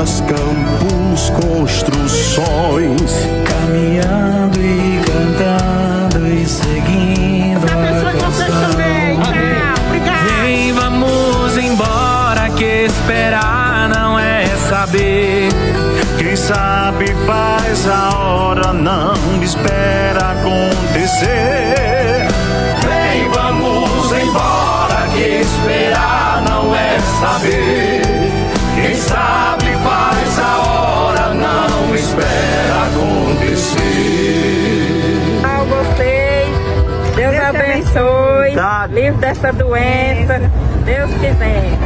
ruas, campos, construções, caminhando e cantando e seguindo a canção. Vem, vamos embora, que esperar não é saber. Quem sabe faz a hora, não espera acontecer. Vem, vamos embora, que esperar não é saber. Quem sabe faz a hora, não espera acontecer. A vocês, Deus abençoe, livre dessa doença, Deus quiser.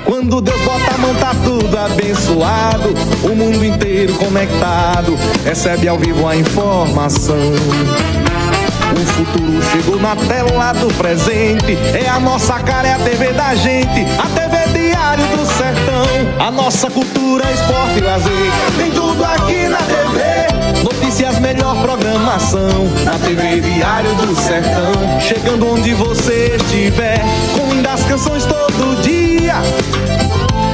Quando Deus bota a mão tá tudo abençoado, o mundo inteiro conectado, recebe ao vivo a informação. O futuro chegou na tela do presente, é a nossa cara, é a TV da gente, a TV Diário do Sertão. A nossa cultura, esporte e lazer, tem tudo aqui na TV. Notícias, melhor programação, na TV Diário do Sertão. Chegando onde você estiver, com lindas canções todo dia,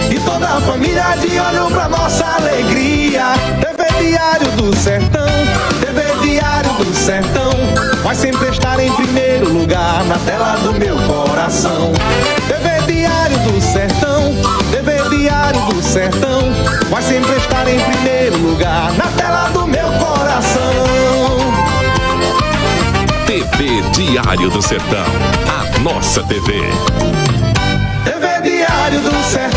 e toda a família de olho pra nossa alegria. TV Diário do Sertão, TV Diário do Sertão, vai sempre estar em primeiro lugar na tela do meu coração. TV Diário do Sertão, TV Diário do Sertão, vai sempre estar em primeiro lugar na tela do meu coração. TV Diário do Sertão, a nossa TV. TV Diário do Sertão.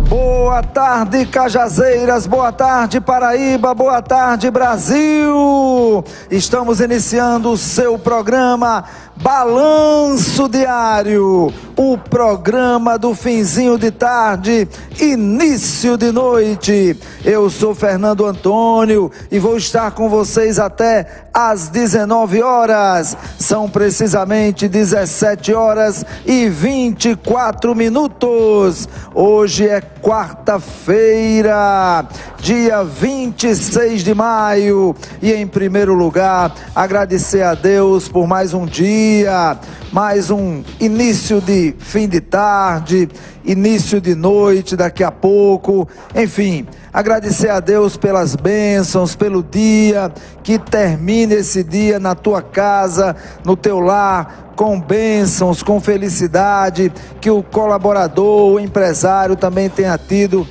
Boa tarde, Cajazeiras, boa tarde, Paraíba, boa tarde, Brasil. Estamos iniciando o seu programa Balanço Diário, o programa do finzinho de tarde, início de noite. Eu sou Fernando Antônio e vou estar com vocês até às 19 horas. São precisamente 17 horas e 24 minutos. Hoje é quarta-feira, dia 26 de maio. E em primeiro lugar, agradecer a Deus por mais um dia, mais um início de fim de tarde, início de noite daqui a pouco, enfim, agradecer a Deus pelas bênçãos, pelo dia, que termine esse dia na tua casa, no teu lar, com bênçãos, com felicidade, que o colaborador, o empresário também tenha tido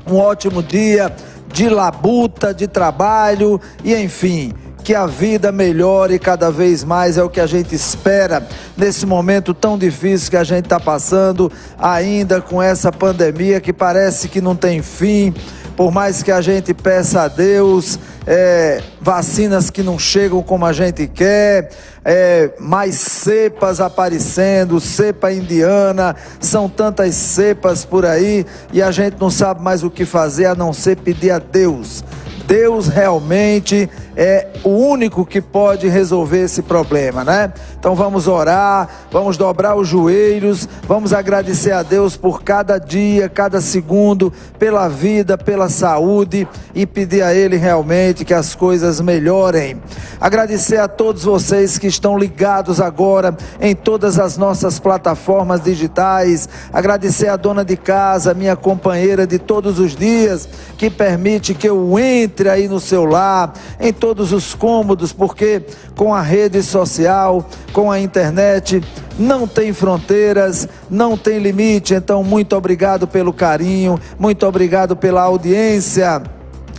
um ótimo dia de labuta, de trabalho e enfim, que a vida melhore cada vez mais, é o que a gente espera nesse momento tão difícil que a gente está passando, ainda com essa pandemia que parece que não tem fim. Por mais que a gente peça a Deus, vacinas que não chegam como a gente quer, mais cepas aparecendo, cepa indiana, são tantas cepas por aí e a gente não sabe mais o que fazer a não ser pedir a Deus. Deus realmente é o único que pode resolver esse problema, né? Então vamos orar, vamos dobrar os joelhos, vamos agradecer a Deus por cada dia, cada segundo, pela vida, pela saúde e pedir a Ele realmente que as coisas melhorem. Agradecer a todos vocês que estão ligados agora em todas as nossas plataformas digitais, agradecer a dona de casa, minha companheira de todos os dias, que permite que eu entre aí no seu lar, em todos os cômodos, porque com a rede social, com a internet, não tem fronteiras, não tem limite. Então muito obrigado pelo carinho, muito obrigado pela audiência.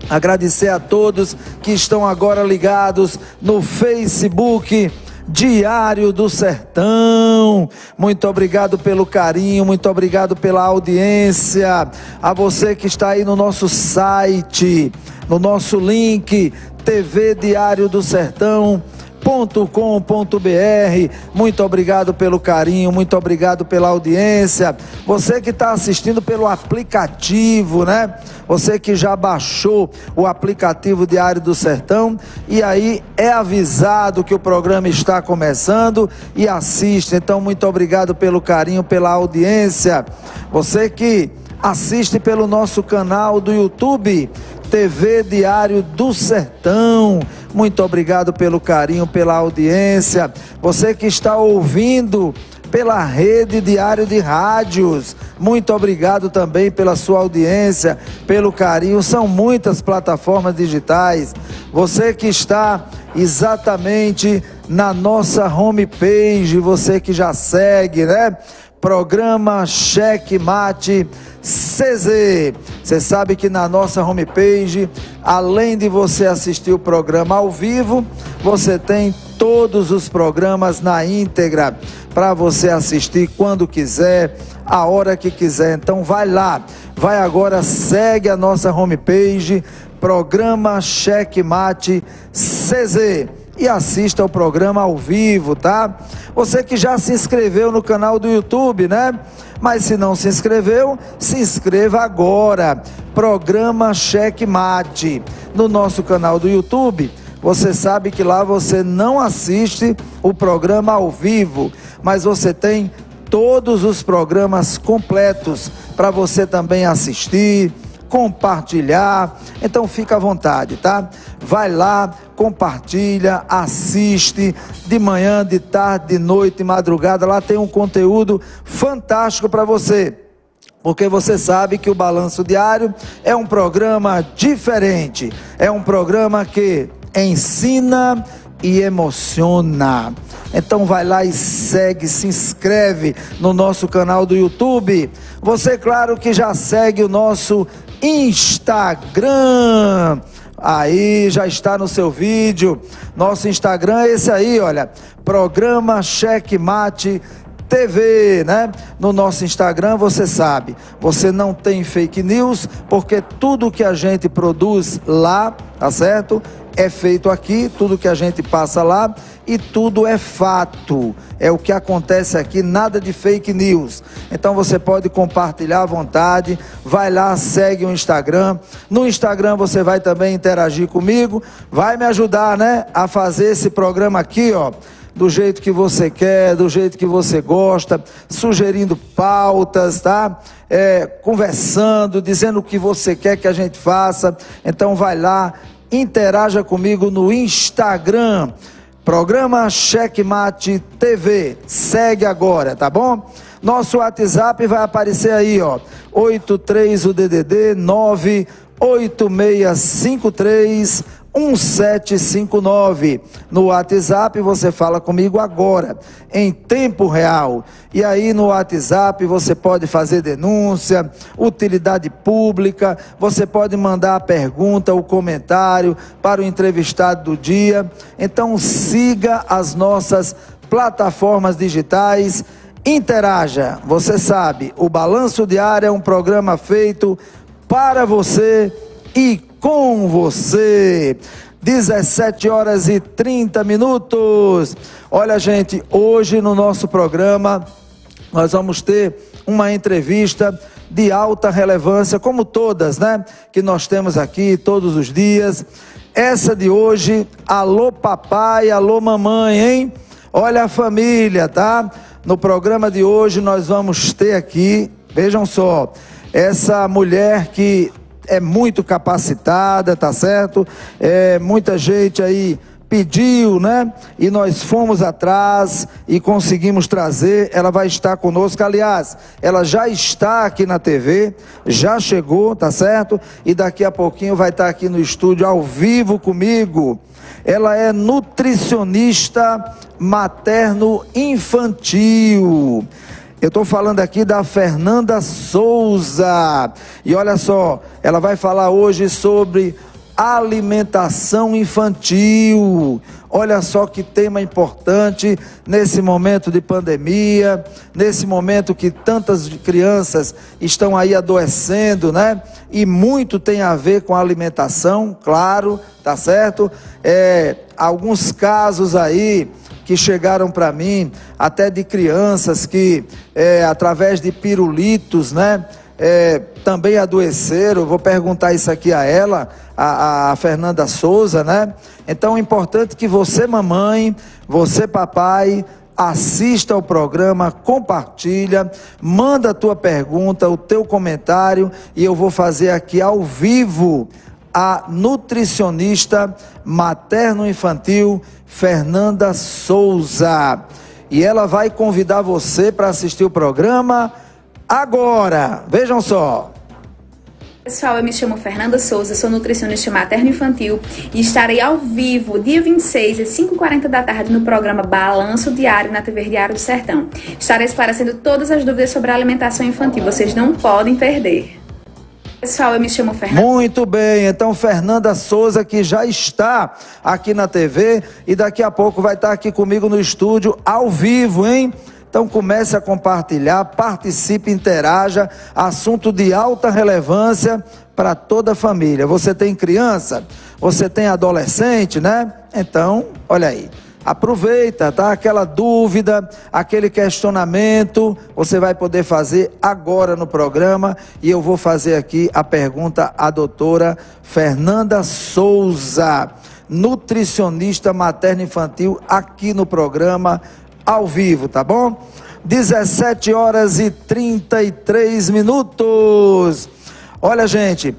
Agradecer a todos que estão agora ligados no Facebook Diário do Sertão. Sertão. Muito obrigado pelo carinho, muito obrigado pela audiência. A você que está aí no nosso site, no nosso link, tvdiariodosertão.com.br. Muito obrigado pelo carinho, muito obrigado pela audiência. Você que está assistindo pelo aplicativo, né? Você que já baixou o aplicativo Diário do Sertão e aí é avisado que o programa está começando e assiste. Então, muito obrigado pelo carinho, pela audiência. Você que assiste pelo nosso canal do YouTube, TV Diário do Sertão. Muito obrigado pelo carinho, pela audiência. Você que está ouvindo pela rede Diário de Rádios, muito obrigado também pela sua audiência, pelo carinho. São muitas plataformas digitais. Você que está exatamente na nossa homepage, você que já segue, né? Programa Cheque Mate CZ. Você sabe que na nossa homepage, além de você assistir o programa ao vivo, você tem todos os programas na íntegra para você assistir quando quiser, a hora que quiser. Então vai lá, vai agora, segue a nossa homepage, Programa Cheque Mate CZ, e assista ao programa ao vivo, tá? Você que já se inscreveu no canal do YouTube, né? Mas se não se inscreveu, se inscreva agora. Programa Cheque Mate. No nosso canal do YouTube, você sabe que lá você não assiste o programa ao vivo, mas você tem todos os programas completos para você também assistir, compartilhar. Então fica à vontade, tá? Vai lá, compartilha, assiste de manhã, de tarde, de noite, de madrugada. Lá tem um conteúdo fantástico para você, porque você sabe que o Balanço Diário é um programa diferente, é um programa que ensina e emociona. Então vai lá e segue, se inscreve no nosso canal do YouTube. Você, claro, que já segue o nosso Instagram. Aí já está no seu vídeo. Nosso Instagram é esse aí, olha, Programa Cheque Mate TV, né? No nosso Instagram, você sabe, você não tem fake news, porque tudo que a gente produz lá, tá certo? É feito aqui, tudo que a gente passa lá, e tudo é fato, é o que acontece aqui, nada de fake news. Então você pode compartilhar à vontade, vai lá, segue o Instagram. No Instagram você vai também interagir comigo, vai me ajudar, né, a fazer esse programa aqui, ó, do jeito que você quer, do jeito que você gosta, sugerindo pautas, tá? Conversando, dizendo o que você quer que a gente faça. Então vai lá, interaja comigo no Instagram, Programa Cheque Mate TV, segue agora, tá bom? Nosso WhatsApp vai aparecer aí, ó, 83 o DDD 98653 1759. No WhatsApp você fala comigo agora, em tempo real. E aí no WhatsApp você pode fazer denúncia, utilidade pública, você pode mandar a pergunta, o comentário para o entrevistado do dia. Então siga as nossas plataformas digitais, interaja. Você sabe, o Balanço Diário é um programa feito para você e com você. 17h30. Olha, gente, hoje no nosso programa nós vamos ter uma entrevista de alta relevância, como todas, né, que nós temos aqui todos os dias. Essa de hoje, alô papai, alô mamãe, hein? Olha a família, tá? No programa de hoje nós vamos ter aqui, vejam só, essa mulher que é muito capacitada, tá certo? Muita gente aí pediu, né? E nós fomos atrás e conseguimos trazer. Ela vai estar conosco, aliás, ela já está aqui na TV, já chegou, tá certo? E daqui a pouquinho vai estar aqui no estúdio ao vivo comigo. Ela é nutricionista materno-infantil. Eu estou falando aqui da Fernanda Souza. E olha só, ela vai falar hoje sobre alimentação infantil. Olha só que tema importante nesse momento de pandemia, nesse momento que tantas crianças estão aí adoecendo, né? E muito tem a ver com a alimentação, claro, tá certo? Alguns casos aí que chegaram para mim, até de crianças que, através de pirulitos, né? Também adoeceram. Vou perguntar isso aqui a ela, a Fernanda Souza, né? Então é importante que você, mamãe, você, papai, assista ao programa, compartilha, manda a tua pergunta, o teu comentário, e eu vou fazer aqui ao vivo a nutricionista materno-infantil Fernanda Souza. E ela vai convidar você para assistir o programa agora. Vejam só. Pessoal, eu me chamo Fernanda Souza, sou nutricionista materno-infantil e estarei ao vivo, dia 26, às 5h40 da tarde, no programa Balanço Diário, na TV Diário do Sertão. Estarei esclarecendo todas as dúvidas sobre a alimentação infantil, vocês não podem perder. Pessoal, eu me chamo Fernanda. Muito bem, então Fernanda Souza, que já está aqui na TV e daqui a pouco vai estar aqui comigo no estúdio, ao vivo, hein? Então comece a compartilhar, participe, interaja, assunto de alta relevância para toda a família. Você tem criança? Você tem adolescente, né? Então, olha aí, aproveita, tá? Aquela dúvida, aquele questionamento, você vai poder fazer agora no programa e eu vou fazer aqui a pergunta à doutora Fernanda Souza, nutricionista materno-infantil, aqui no programa ao vivo, tá bom? 17h33. Olha, gente,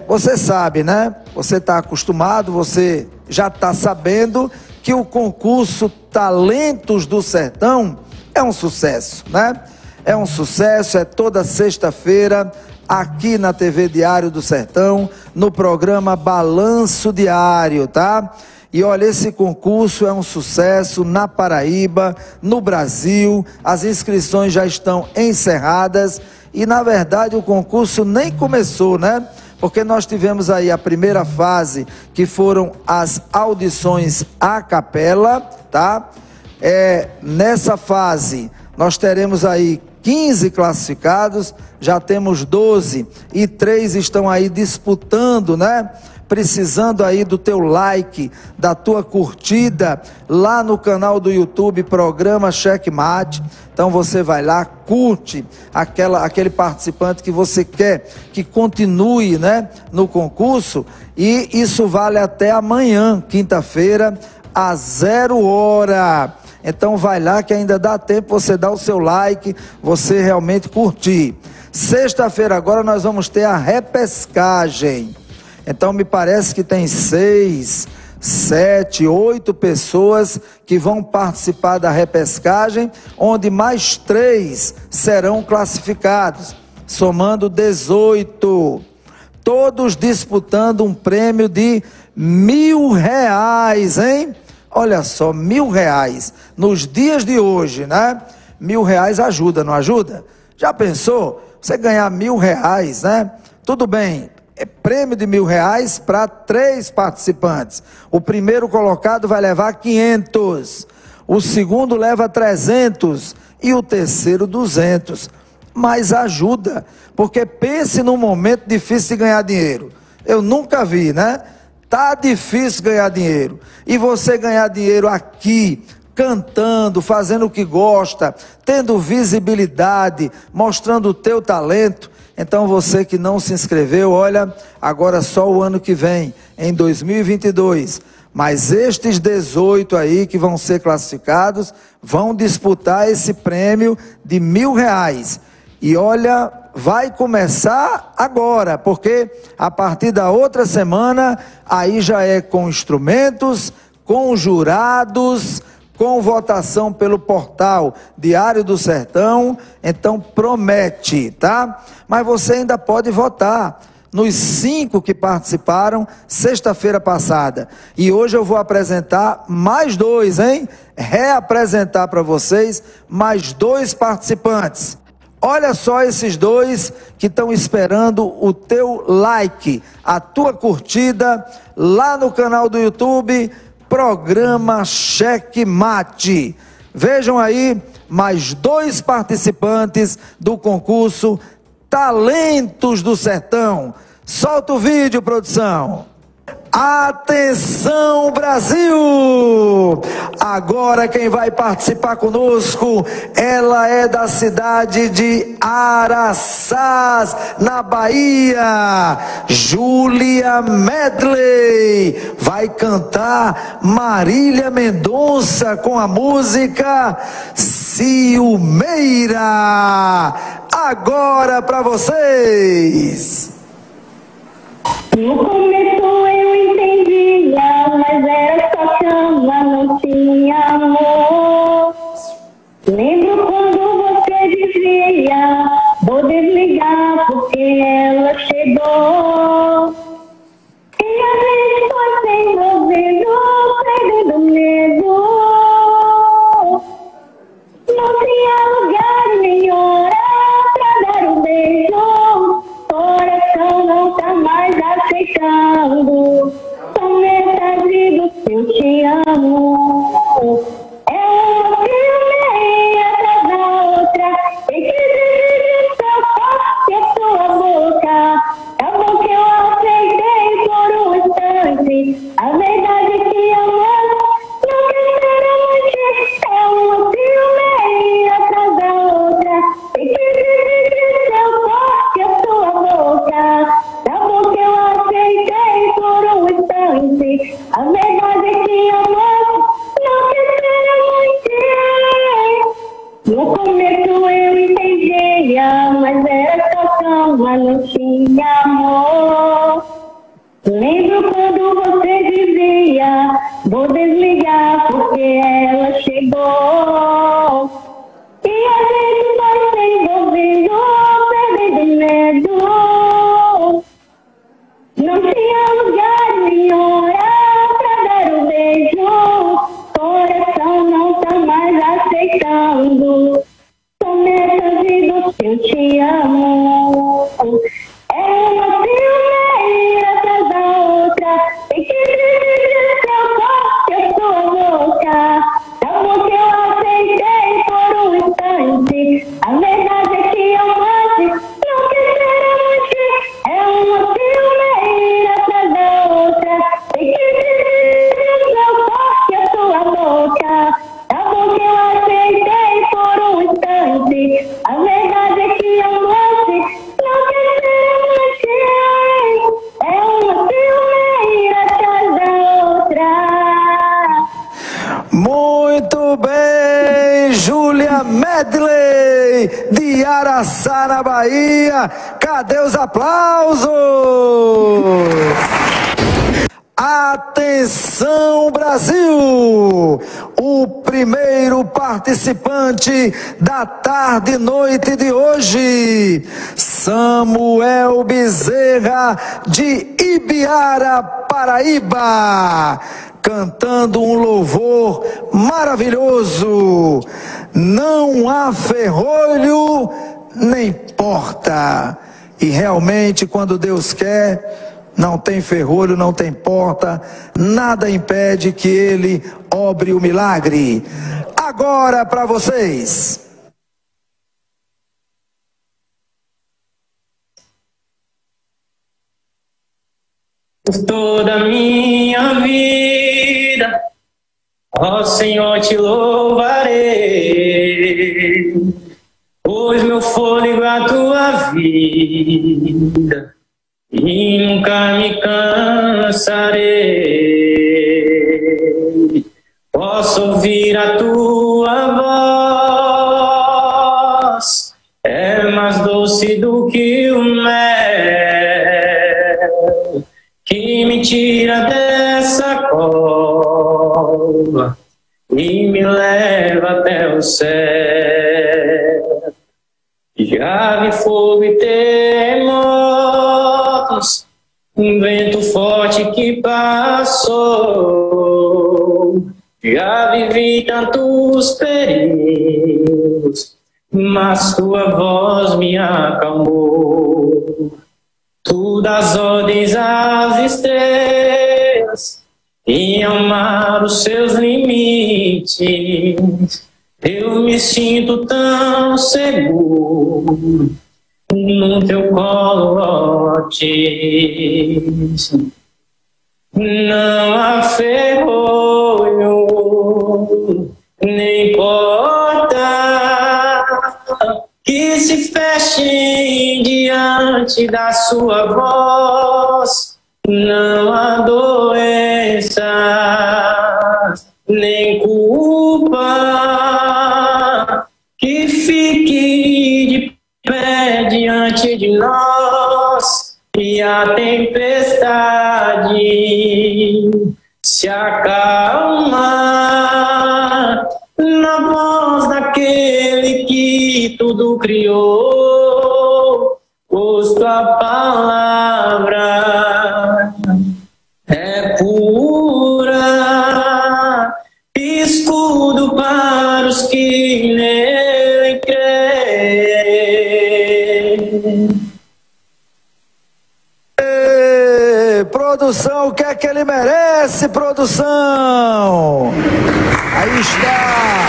você sabe, né? Você está acostumado, você já está sabendo que o concurso Talentos do Sertão é um sucesso, né? É um sucesso, é toda sexta-feira aqui na TV Diário do Sertão, no programa Balanço Diário, tá? E olha, esse concurso é um sucesso na Paraíba, no Brasil, as inscrições já estão encerradas e na verdade o concurso nem começou, né? Porque nós tivemos aí a primeira fase, que foram as audições a capela, tá? Nessa fase nós teremos aí 15 classificados, já temos 12 e 3 estão aí disputando, né? Precisando aí do teu like, da tua curtida lá no canal do YouTube, programa Checkmate. Então você vai lá, curte aquele participante que você quer que continue, né, no concurso, e isso vale até amanhã, quinta-feira, às 0h. Então vai lá que ainda dá tempo você dar o seu like, você realmente curtir. Sexta-feira agora nós vamos ter a repescagem. Então me parece que tem 6, 7, 8 pessoas que vão participar da repescagem, onde mais 3 serão classificados, somando 18. Todos disputando um prêmio de R$1.000, hein? Olha só, R$1.000 nos dias de hoje, né? R$1.000 ajuda, não ajuda? Já pensou? Você ganhar R$1.000, né? Tudo bem. É prêmio de R$1.000 para 3 participantes. O primeiro colocado vai levar 500, o segundo leva 300 e o terceiro 200. Mas ajuda, porque pense num momento difícil de ganhar dinheiro. Eu nunca vi, né? Tá difícil ganhar dinheiro. E você ganhar dinheiro aqui, cantando, fazendo o que gosta, tendo visibilidade, mostrando o teu talento. Então você que não se inscreveu, olha, agora só o ano que vem, em 2022. Mas estes 18 aí que vão ser classificados, vão disputar esse prêmio de R$1.000. E olha, vai começar agora, porque a partir da outra semana, aí já é com instrumentos, com jurados, com votação pelo portal Diário do Sertão. Então promete, tá? Mas você ainda pode votar nos 5 que participaram sexta-feira passada. E hoje eu vou apresentar mais 2, hein? Reapresentar para vocês mais 2 participantes. Olha só esses dois que estão esperando o teu like, a tua curtida lá no canal do YouTube, Programa Cheque Mate. Vejam aí mais dois participantes do concurso Talentos do Sertão. Solta o vídeo, produção. Atenção, Brasil! Agora quem vai participar conosco, ela é da cidade de Araçás, na Bahia. Júlia Medley vai cantar Marília Mendonça com a música Ciumeira. Agora para vocês. No começo eu entendia, mas era só cama, não tinha amor. Lembro quando você dizia, vou desligar porque ela chegou. E a gente foi se envolvendo, perdendo medo. Não tinha lugar nem hora pra dar um beijo. Coração não tá mais aceitando promessas do eu te amo. É uma filha atrás da outra, tem que dividir seu corpo e a sua boca. Tá bom que eu aceitei por um instante, a verdade é que amor não sinceramente é uma filha atrás da outra, tem que dividir seu corpo e a sua boca. Tá bom que eu aceitei por um instante, a verdade é que amor não sinceramente. No começo eu entendia, mas era só calma, não tinha amor. Lembro quando você dizia, vou desligar porque ela chegou. E a gente vai se envolvendo, perdendo medo. Não tinha lugar nem hora pra dar um beijo. Coração não tá mais aceitando promessas do eu te amo. É uma filmeira atrás da outra, tem que dividir seu corpo e a sua boca. Tá bom que eu aceitei por um instante, a verdade é que amasse não sinceramente. É uma filmeira atrás da outra, tem que dividir seu corpo e a sua boca. Tá bom que eu aceitei por um instante, a verdade é que amasse não sinceramente. É uma filmeira atrás da outra. Muito bem, Júlia Medley, de Araçá, na Bahia. Cadê os aplausos? Atenção, Brasil! O primeiro participante da tarde e noite de hoje, Samuel Bezerra, de Ibiara, Paraíba, cantando um louvor maravilhoso. Não há ferrolho nem porta. E realmente, quando Deus quer, não tem ferrolho, não tem porta, nada impede que Ele obre o milagre. Agora para vocês. Por toda a minha vida, ó Senhor, te louvarei, pois meu fôlego é a tua vida e nunca me cansarei. Posso ouvir a tua voz, é mais doce do que o mel, que me tira dessa cova e me leva até o céu. Já vi fogo e terremotos, um vento forte que passou. Já vivi tantos perigos mas tua voz me acalmou. Tu das ordens às estrelas, em amar os seus limites, eu me sinto tão seguro no teu colo, ó Deus. Não há ferrolho, nem porta que se feche diante da sua voz. Não há doença, nem culpa que fique de pé diante de nós. E a tempestade se acalma na voz daquele que tudo criou, pois tua palavra é pura, escudo para os que nele creem. Produção, o que é que ele merece, produção? Aí está.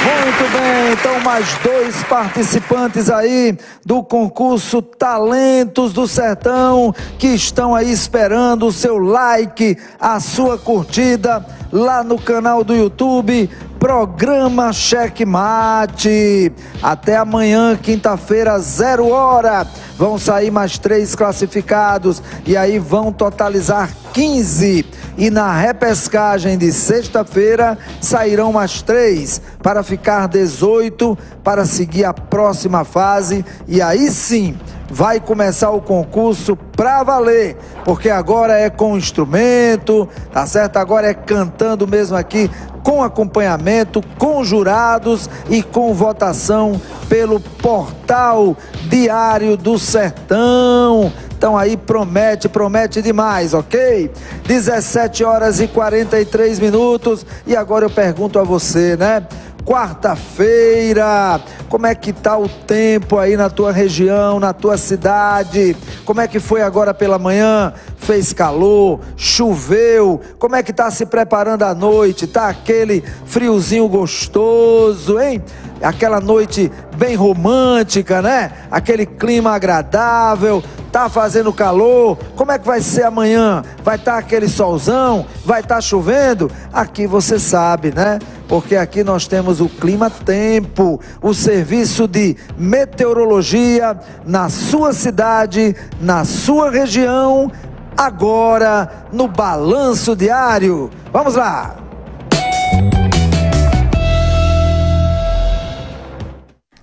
Muito bem, então mais 2 participantes aí do concurso Talentos do Sertão que estão aí esperando o seu like, a sua curtida lá no canal do YouTube, Programa Checkmate. Até amanhã, quinta-feira, 0 hora. Vão sair mais 3 classificados e aí vão totalizar 15. E na repescagem de sexta-feira sairão mais 3 para ficar 18 para seguir a próxima fase. E aí sim vai começar o concurso pra valer, porque agora é com instrumento, tá certo? Agora é cantando mesmo aqui, com acompanhamento, com jurados e com votação pelo portal Diário do Sertão. Então aí promete demais, ok? 17 horas e 43 minutos. E agora eu pergunto a você, né? Quarta-feira, como é que tá o tempo aí na tua região, na tua cidade? Como é que foi agora pela manhã? Fez calor? Choveu? Como é que tá se preparando a noite? Tá aquele friozinho gostoso, hein? Aquela noite bem romântica, né? Aquele clima agradável. Tá fazendo calor? Como é que vai ser amanhã? Vai estar aquele solzão? Vai estar chovendo? Aqui você sabe, né? Porque aqui nós temos o Clima Tempo, o serviço de meteorologia na sua cidade, na sua região, agora no Balanço Diário. Vamos lá!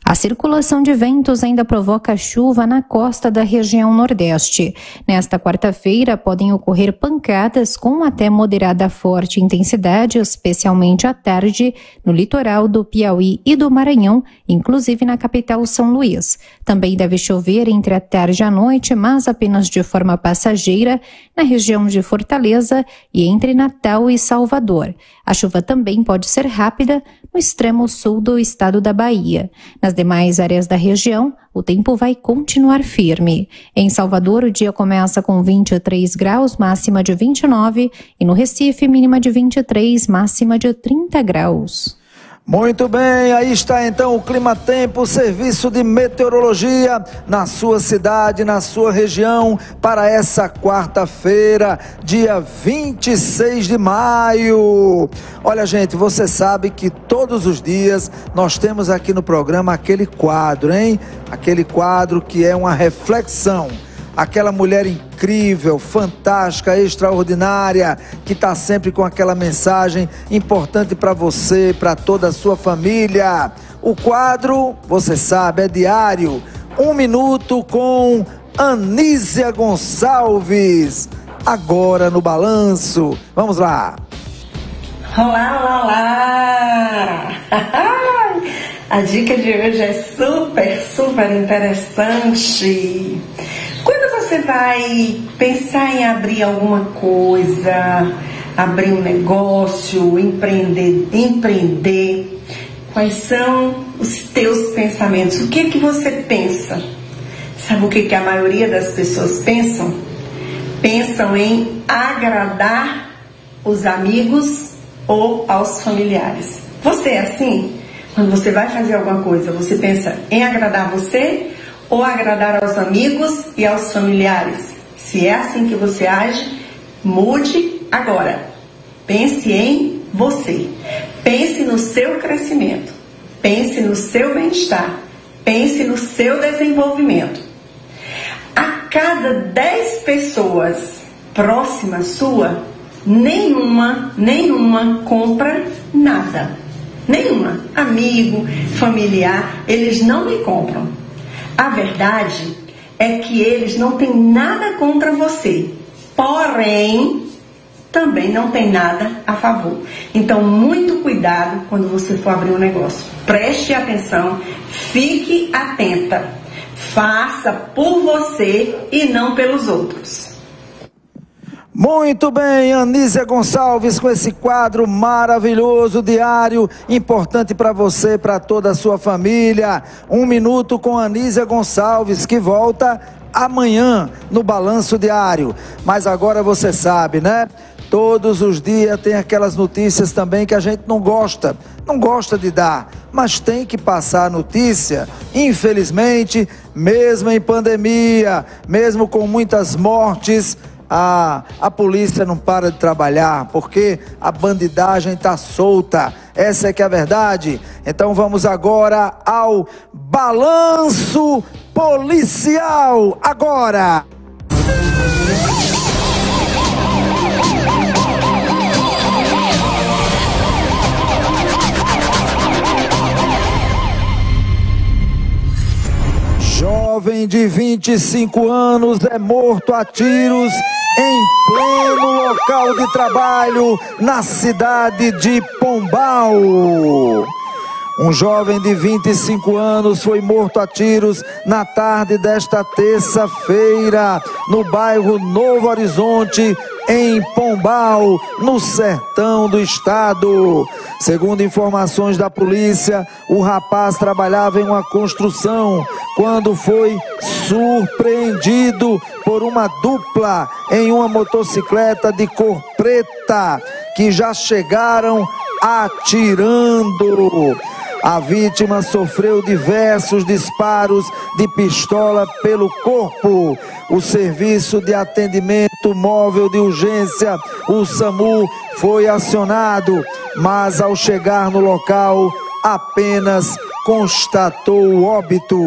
A circulação de ventos ainda provoca chuva na costa da região Nordeste. Nesta quarta-feira, podem ocorrer pancadas com até moderada forte intensidade, especialmente à tarde, no litoral do Piauí e do Maranhão, inclusive na capital São Luís. Também deve chover entre a tarde e a noite, mas apenas de forma passageira, na região de Fortaleza e entre Natal e Salvador. A chuva também pode ser rápida no extremo sul do estado da Bahia. Nas demais áreas da região, o tempo vai continuar firme. Em Salvador, o dia começa com 23 graus, máxima de 29, e no Recife, mínima de 23, máxima de 30 graus. Muito bem, aí está então o Clima Tempo, o serviço de meteorologia na sua cidade, na sua região, para essa quarta-feira, dia 26 de maio. Olha, gente, você sabe que todos os dias nós temos aqui no programa aquele quadro, hein? Aquele quadro que é uma reflexão. Aquela mulher incrível, fantástica, extraordinária, que está sempre com aquela mensagem importante para você, para toda a sua família. O quadro, você sabe, é diário. 1 minuto com Anísia Gonçalves. Agora no Balanço. Vamos lá. Olá, olá, olá. A dica de hoje é super interessante. Quando você vai pensar em abrir alguma coisa, abrir um negócio, empreender, Quais são os teus pensamentos? O que você pensa? Sabe o que a maioria das pessoas pensam? Pensam em agradar os amigos ou aos familiares. Você é assim? Quando você vai fazer alguma coisa, você pensa em agradar você ou agradar aos amigos e aos familiares? Se é assim que você age, mude agora. Pense em você. Pense no seu crescimento. Pense no seu bem-estar. Pense no seu desenvolvimento. A cada 10 pessoas próximas sua, nenhuma compra nada. Nenhuma. Amigo, familiar, eles não me compram. A verdade é que eles não têm nada contra você. Porém, também não tem nada a favor. Então, muito cuidado quando você for abrir um negócio. Preste atenção, fique atenta. Faça por você e não pelos outros. Muito bem, Anísia Gonçalves com esse quadro maravilhoso, diário, importante para você, para toda a sua família. 1 minuto com Anísia Gonçalves, que volta amanhã no Balanço Diário. Mas agora você sabe, né? Todos os dias tem aquelas notícias também que a gente não gosta de dar, mas tem que passar a notícia. Infelizmente, mesmo em pandemia, mesmo com muitas mortes, a polícia não para de trabalhar, porque a bandidagem está solta. Essa é que é a verdade. Então vamos agora ao Balanço Policial. Agora! Jovem de 25 anos é morto a tiros em pleno local de trabalho na cidade de Pombal. Um jovem de 25 anos foi morto a tiros na tarde desta terça-feira, no bairro Novo Horizonte, em Pombal, no sertão do estado. Segundo informações da polícia, o rapaz trabalhava em uma construção quando foi surpreendido por uma dupla em uma motocicleta de cor preta, que já chegaram atirando. A vítima sofreu diversos disparos de pistola pelo corpo. O serviço de atendimento móvel de urgência, o SAMU, foi acionado, mas ao chegar no local, apenas constatou o óbito.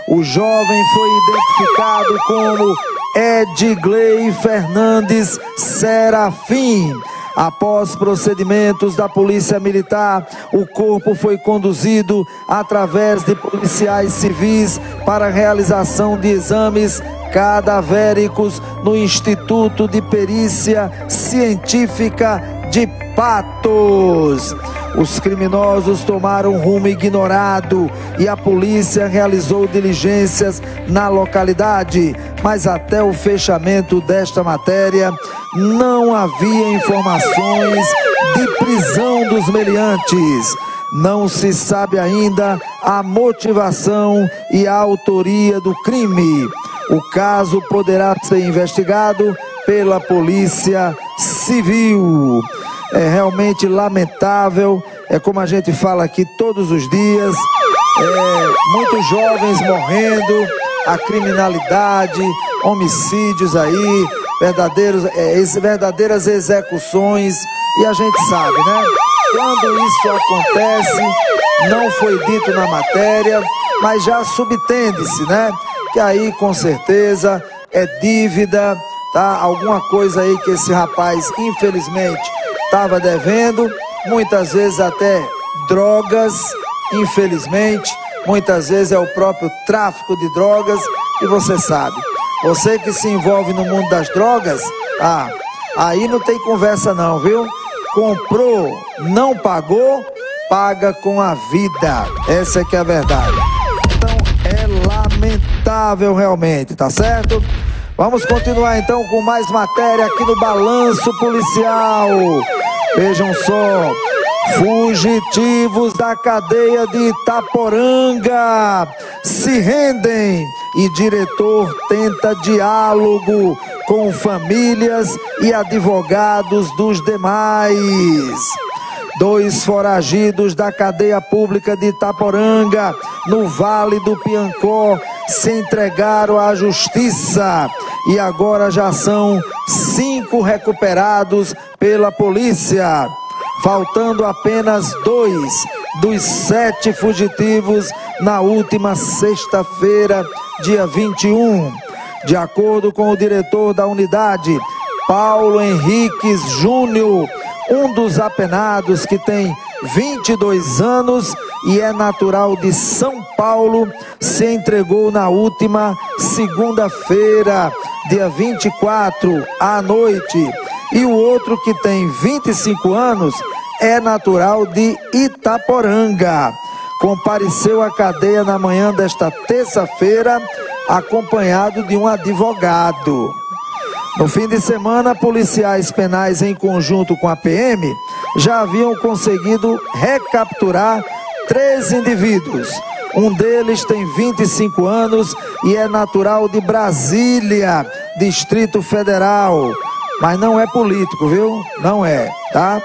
O jovem foi identificado como Edgley Fernandes Serafim. Após procedimentos da Polícia Militar, o corpo foi conduzido através de policiais civis para a realização de exames cadavéricos no Instituto de Perícia Científica de Patos. Os criminosos tomaram rumo ignorado e a polícia realizou diligências na localidade, mas até o fechamento desta matéria não havia informações de prisão dos meliantes. Não se sabe ainda a motivação e a autoria do crime. O caso poderá ser investigado pela Polícia Civil. É realmente lamentável, é como a gente fala aqui todos os dias, muitos jovens morrendo, a criminalidade, homicídios aí, verdadeiras execuções, e a gente sabe, né? Quando isso acontece, não foi dito na matéria, mas já subtende-se, né? Que aí com certeza é dívida, tá? Alguma coisa aí que esse rapaz, infelizmente, estava devendo, muitas vezes até drogas, infelizmente, muitas vezes é o próprio tráfico de drogas, e você sabe, você que se envolve no mundo das drogas, aí não tem conversa não, viu? Comprou, não pagou, paga com a vida, essa é que é a verdade. Então é lamentável realmente, tá certo? Vamos continuar então com mais matéria aqui no Balanço Policial. Vejam só, Fugitivos da cadeia de Itaporanga se rendem e diretor tenta diálogo com famílias e advogados dos demais. 2 foragidos da cadeia pública de Itaporanga, no Vale do Piancó, se entregaram à justiça e agora já são 5 recuperados pela polícia, faltando apenas 2 dos 7 fugitivos na última sexta-feira, dia 21. De acordo com o diretor da unidade, Paulo Henriques Júnior, um dos apenados, que tem 22 anos e é natural de São Paulo, se entregou na última segunda-feira, dia 24, à noite. E o outro, que tem 25 anos, é natural de Itaporanga. Compareceu à cadeia na manhã desta terça-feira, acompanhado de um advogado. No fim de semana, policiais penais, em conjunto com a PM, já haviam conseguido recapturar 3 indivíduos. Um deles tem 25 anos e é natural de Brasília, Distrito Federal. Mas não é político, viu? Não é, tá?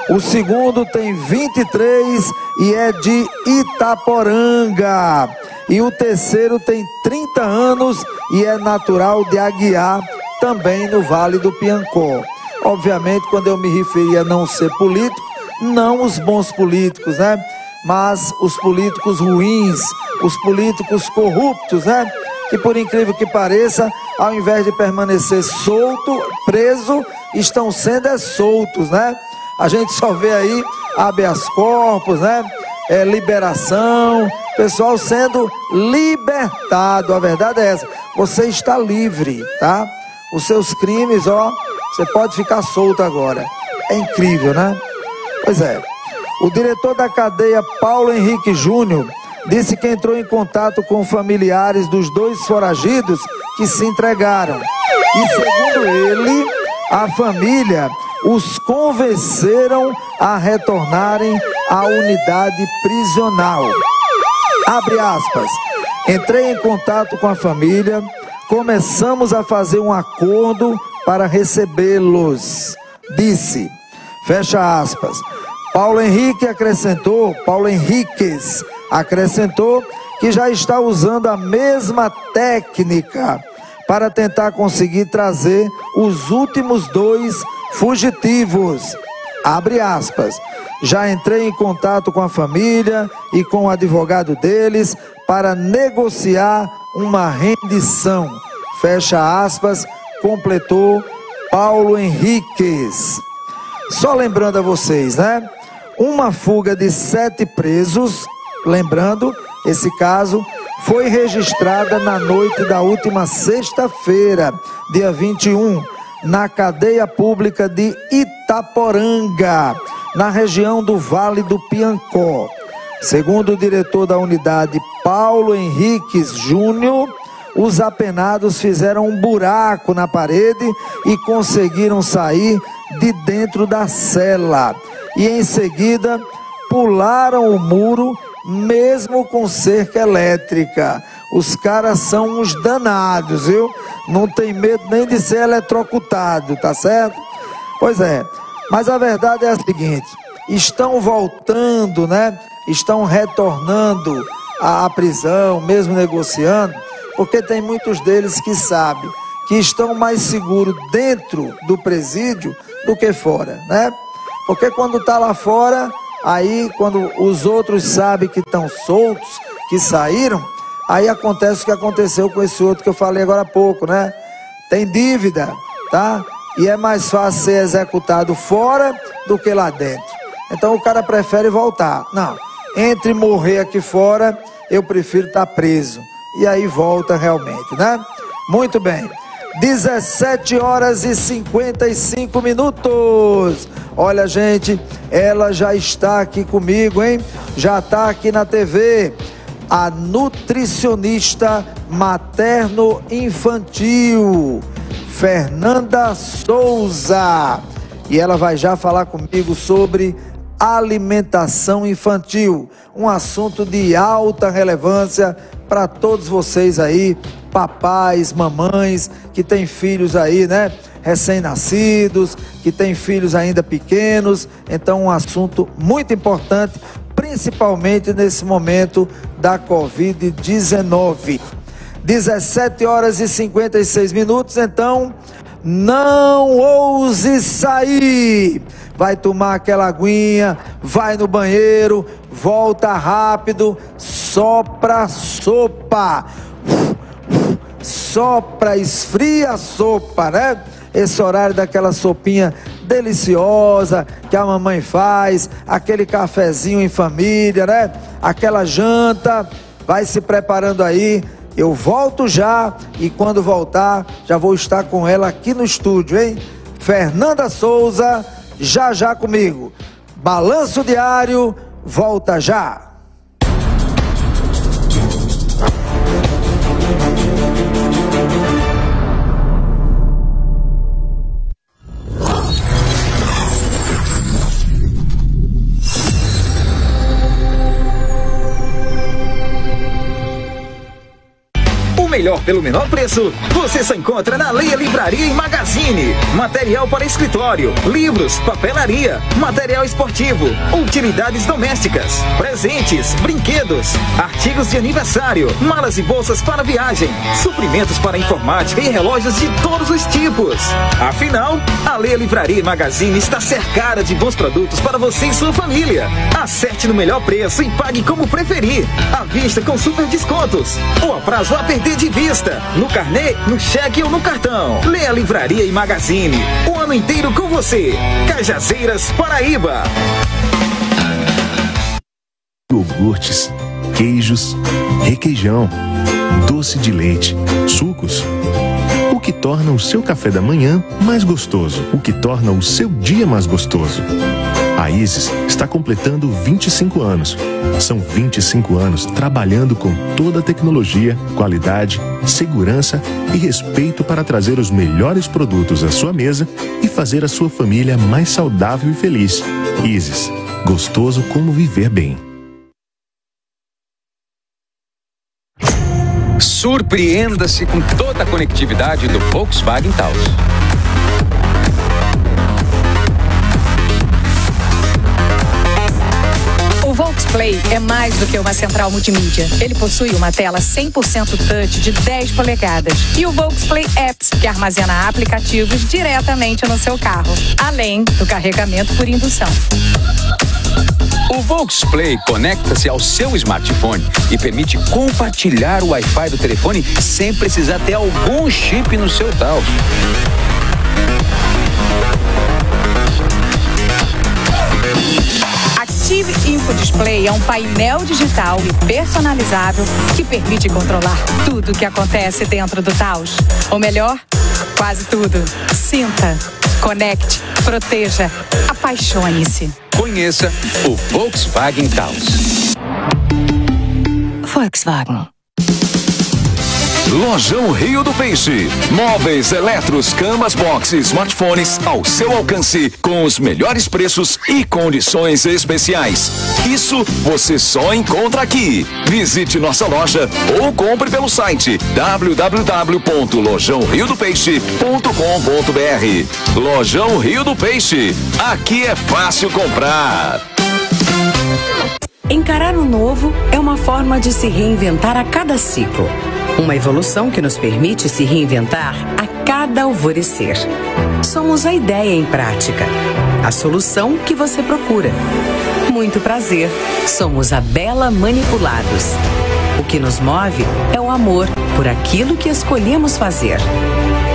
O segundo tem 23 e é de Itaporanga. E o terceiro tem 30 anos e é natural de Aguiar, também no Vale do Piancó. Obviamente, quando eu me referi a não ser político, não os bons políticos, né? Mas os políticos ruins, os políticos corruptos, né? Que, por incrível que pareça, ao invés de permanecer preso, estão sendo soltos, né? A gente só vê aí habeas corpus, né? Liberação, pessoal sendo libertado. A verdade é essa, você está livre, tá? Os seus crimes, você pode ficar solto agora. É incrível, né? Pois é. O diretor da cadeia, Paulo Henrique Júnior, disse que entrou em contato com familiares dos 2 foragidos que se entregaram. E, segundo ele, a família os convenceram a retornarem à unidade prisional. Abre aspas. Entrei em contato com a família, começamos a fazer um acordo para recebê-los, disse. Fecha aspas. Paulo Henriques acrescentou que já está usando a mesma técnica para tentar conseguir trazer os últimos 2 fugitivos. Abre aspas. Já entrei em contato com a família e com o advogado deles para negociar uma rendição. Fecha aspas, completou Paulo Henriques. Só lembrando a vocês, né? Uma fuga de 7 presos, lembrando, esse caso foi registrada na noite da última sexta-feira, dia 21, na cadeia pública de Itaporanga, na região do Vale do Piancó. Segundo o diretor da unidade, Paulo Henriques Júnior, os apenados fizeram um buraco na parede e conseguiram sair de dentro da cela. E em seguida pularam o muro, mesmo com cerca elétrica. Os caras são uns danados, viu? Não tem medo nem de ser eletrocutado, tá certo? Pois é, mas a verdade é a seguinte: estão voltando, né? Estão retornando à prisão, mesmo negociando, porque tem muitos deles que sabem que estão mais seguros dentro do presídio do que fora, né? Porque quando está lá fora, aí quando os outros sabem que estão soltos, que saíram, aí acontece o que aconteceu com esse outro que eu falei agora há pouco, né? Tem dívida, tá? E é mais fácil ser executado fora do que lá dentro. Então o cara prefere voltar. Não, entre morrer aqui fora, eu prefiro estar preso. E aí volta realmente, né? Muito bem. 17 horas e 55 minutos. Olha, gente, ela já está aqui comigo, hein? Já está aqui na TV. A nutricionista materno-infantil, Fernanda Souza. E ela vai já falar comigo sobre alimentação infantil, um assunto de alta relevância para todos vocês aí, papais, mamães, que têm filhos aí, né, recém-nascidos, que têm filhos ainda pequenos. Então, um assunto muito importante, principalmente nesse momento da Covid-19. 17h56, então, não ouse sair. Vai tomar aquela aguinha, vai no banheiro, volta rápido, sopra a sopa. Sopra, esfria a sopa, né? Esse horário daquela sopinha deliciosa que a mamãe faz, aquele cafezinho em família, né? Aquela janta, vai se preparando aí. Eu volto já e quando voltar já vou estar com ela aqui no estúdio, hein? Fernanda Souza, já comigo. Balanço Diário, volta já. Melhor pelo menor preço, você só encontra na Leia Livraria e Magazine. Material para escritório, livros, papelaria, material esportivo, utilidades domésticas, presentes, brinquedos, artigos de aniversário, malas e bolsas para viagem, suprimentos para informática e relógios de todos os tipos. Afinal, a Leia Livraria e Magazine está cercada de bons produtos para você e sua família. Acerte no melhor preço e pague como preferir. À vista com super descontos ou a prazo a perder de vista, no carnê, no cheque ou no cartão. Leia Livraria e Magazine, o ano inteiro com você. Cajazeiras, Paraíba. Iogurtes, queijos, requeijão, doce de leite, sucos. O que torna o seu café da manhã mais gostoso, o que torna o seu dia mais gostoso. A Isis está completando 25 anos. São 25 anos trabalhando com toda a tecnologia, qualidade, segurança e respeito para trazer os melhores produtos à sua mesa e fazer a sua família mais saudável e feliz. Isis, gostoso como viver bem. Surpreenda-se com toda a conectividade do Volkswagen Taos. O VolksPlay é mais do que uma central multimídia. Ele possui uma tela 100% touch de 10 polegadas e o VolksPlay Apps, que armazena aplicativos diretamente no seu carro, além do carregamento por indução. O VolksPlay conecta-se ao seu smartphone e permite compartilhar o Wi-Fi do telefone sem precisar ter algum chip no seu Taos. Active Info Display é um painel digital e personalizável que permite controlar tudo o que acontece dentro do Taos. Ou melhor, quase tudo. Sinta, conecte, proteja, apaixone-se. Conheça o Volkswagen Taos. Volkswagen. Lojão Rio do Peixe. Móveis, eletros, camas, boxes, smartphones ao seu alcance com os melhores preços e condições especiais. Isso você só encontra aqui. Visite nossa loja ou compre pelo site www.lojãoriodopeixe.com.br. Lojão Rio do Peixe. Aqui é fácil comprar. Encarar o novo é uma forma de se reinventar a cada ciclo. Uma evolução que nos permite se reinventar a cada alvorecer. Somos a ideia em prática, a solução que você procura. Muito prazer, somos a Bela Manipulados. O que nos move é o amor por aquilo que escolhemos fazer.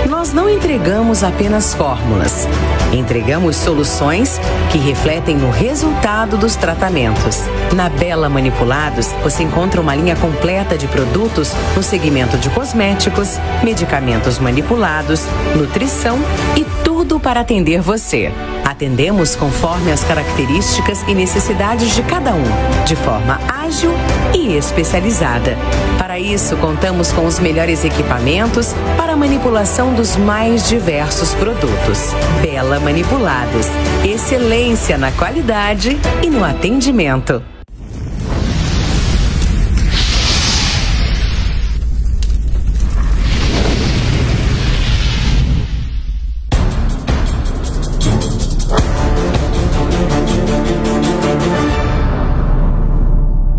Nós não entregamos apenas fórmulas, entregamos soluções que refletem no resultado dos tratamentos. Na Bela Manipulados, você encontra uma linha completa de produtos no segmento de cosméticos, medicamentos manipulados, nutrição e tudo para atender você. Atendemos conforme as características e necessidades de cada um, de forma ágil e especializada. Para isso, contamos com os melhores equipamentos para manipulação dos mais diversos produtos. Bela Manipulados. Excelência na qualidade e no atendimento.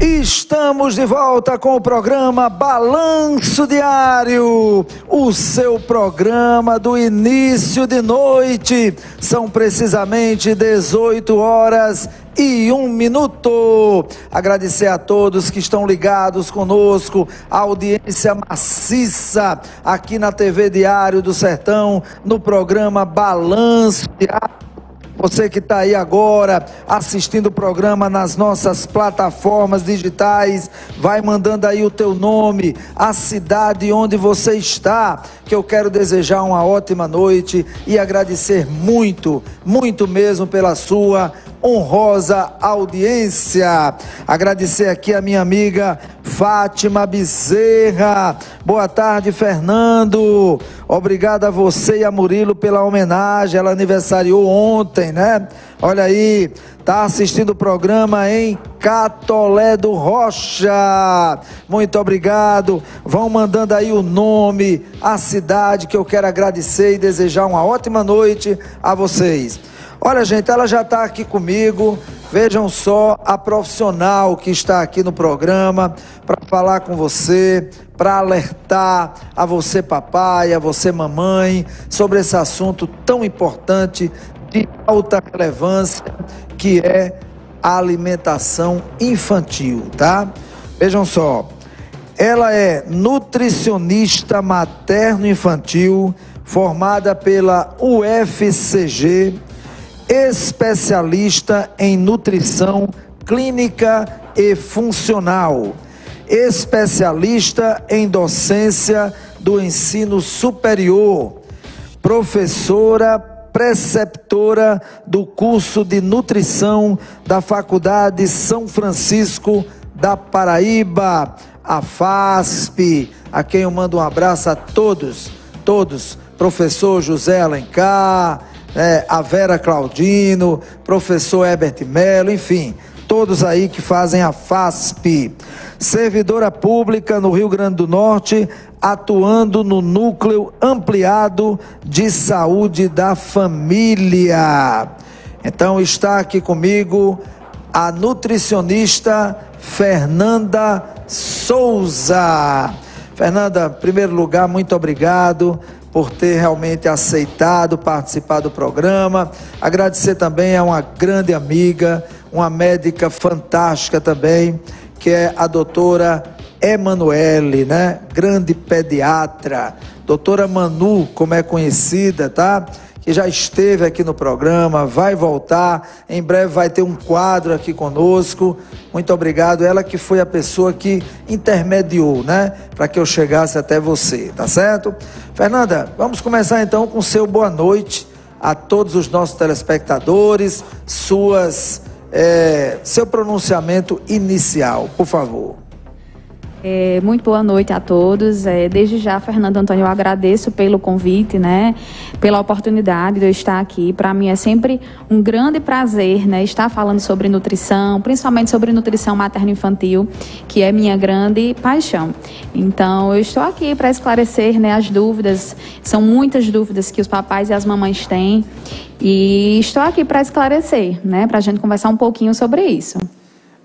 Estamos de volta com o programa Balanço Diário, o seu programa do início de noite. São precisamente 18h01. Agradecer a todos que estão ligados conosco, a audiência maciça aqui na TV Diário do Sertão, no programa Balanço Diário. Você que está aí agora assistindo o programa nas nossas plataformas digitais, vai mandando aí o teu nome, a cidade onde você está, que eu quero desejar uma ótima noite e agradecer muito, muito mesmo pela sua honrosa audiência. Agradecer aqui a minha amiga Fátima Bezerra. Boa tarde, Fernando. Obrigado a você e a Murilo pela homenagem. Ela aniversariou ontem, né? Olha aí, tá assistindo o programa em Catolé do Rocha. Muito obrigado. Vão mandando aí o nome, a cidade, que eu quero agradecer e desejar uma ótima noite a vocês. Olha, gente, ela já está aqui comigo. Vejam só a profissional que está aqui no programa para falar com você, para alertar a você, papai, a você, mamãe, sobre esse assunto tão importante, de alta relevância, que é a alimentação infantil, tá? Vejam só, ela é nutricionista materno-infantil, formada pela UFCG, especialista em nutrição clínica e funcional, especialista em docência do ensino superior, professora preceptora do curso de nutrição da Faculdade São Francisco da Paraíba, a FASP, a quem eu mando um abraço a todos, professor José Alencar, a Vera Claudino, professor Herbert Melo, enfim, todos aí que fazem a FASP. Servidora pública no Rio Grande do Norte, atuando no Núcleo Ampliado de Saúde da Família. Então está aqui comigo a nutricionista Fernanda Souza. Fernanda, em primeiro lugar, muito obrigado por ter realmente aceitado participar do programa. Agradecer também a uma grande amiga, uma médica fantástica também, que é a doutora Emanuele, né? Grande pediatra. Doutora Manu, como é conhecida, tá? Que já esteve aqui no programa, vai voltar, em breve vai ter um quadro aqui conosco. Muito obrigado, ela que foi a pessoa que intermediou, né, para que eu chegasse até você, tá certo? Fernanda, vamos começar então com seu boa noite a todos os nossos telespectadores, seu pronunciamento inicial, por favor. Muito boa noite a todos. Desde já, Fernando Antônio, eu agradeço pelo convite, né, pela oportunidade de eu estar aqui. Para mim é sempre um grande prazer, né, estar falando sobre nutrição, principalmente sobre nutrição materno-infantil, que é minha grande paixão. Então, eu estou aqui para esclarecer, né, as dúvidas. São muitas dúvidas que os papais e as mamães têm. E estou aqui para esclarecer, né, para a gente conversar um pouquinho sobre isso.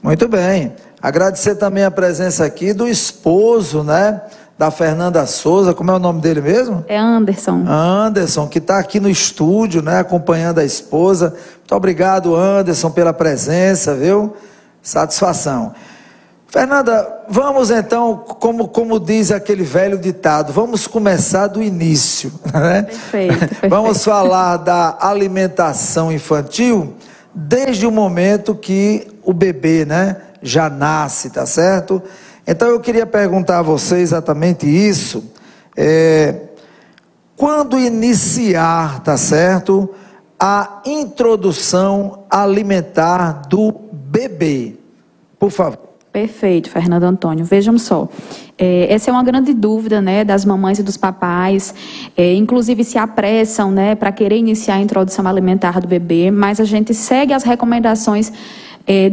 Muito bem. Agradecer também a presença aqui do esposo, né, da Fernanda Souza. Como é o nome dele mesmo? É Anderson. Anderson, que está aqui no estúdio, né, acompanhando a esposa. Muito obrigado, Anderson, pela presença, viu? Satisfação. Fernanda, vamos então, como diz aquele velho ditado, vamos começar do início, né? Perfeito. Vamos falar da alimentação infantil desde o momento que o bebê, né, já nasce, tá certo? Então eu queria perguntar a você exatamente isso. Quando iniciar, tá certo, a introdução alimentar do bebê? Por favor. Perfeito, Fernando Antônio. Vejam só, essa é uma grande dúvida, né, das mamães e dos papais, inclusive se apressam, né, para querer iniciar a introdução alimentar do bebê, mas a gente segue as recomendações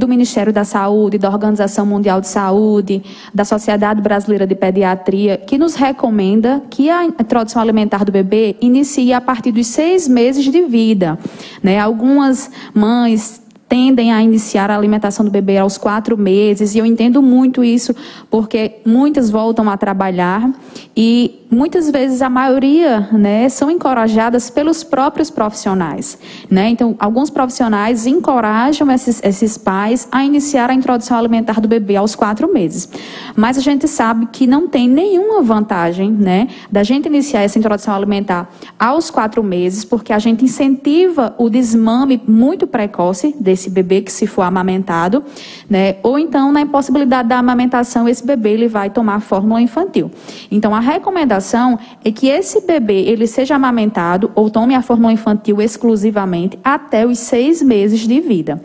do Ministério da Saúde, da Organização Mundial de Saúde, da Sociedade Brasileira de Pediatria, que nos recomenda que a introdução alimentar do bebê inicie a partir dos 6 meses de vida, né? Algumas mães tendem a iniciar a alimentação do bebê aos 4 meses, e eu entendo muito isso, porque muitas voltam a trabalhar e muitas vezes a maioria, né, são encorajadas pelos próprios profissionais, né? Então, alguns profissionais encorajam esses pais a iniciar a introdução alimentar do bebê aos 4 meses. Mas a gente sabe que não tem nenhuma vantagem, né, da gente iniciar essa introdução alimentar aos 4 meses, porque a gente incentiva o desmame muito precoce desse bebê que se for amamentado, né? Ou então, na impossibilidade da amamentação, esse bebê ele vai tomar fórmula infantil. Então, a recomendação é que esse bebê ele seja amamentado ou tome a fórmula infantil exclusivamente até os 6 meses de vida.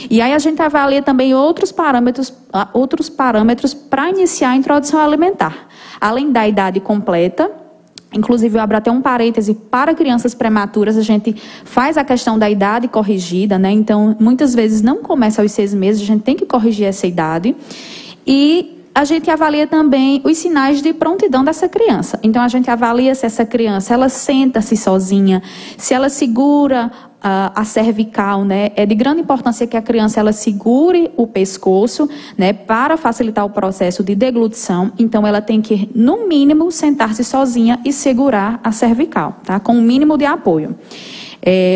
E aí a gente avalia também outros parâmetros para iniciar a introdução alimentar. Além da idade completa, inclusive eu abro até um parêntese, para crianças prematuras a gente faz a questão da idade corrigida, né? Então, muitas vezes não começa aos 6 meses, a gente tem que corrigir essa idade. E a gente avalia também os sinais de prontidão dessa criança. Então, a gente avalia se essa criança, ela senta-se sozinha, se ela segura a cervical, né? É de grande importância que a criança ela segure o pescoço, né, para facilitar o processo de deglutição. Então, ela tem que, no mínimo, sentar-se sozinha e segurar a cervical, tá? Com o mínimo de apoio.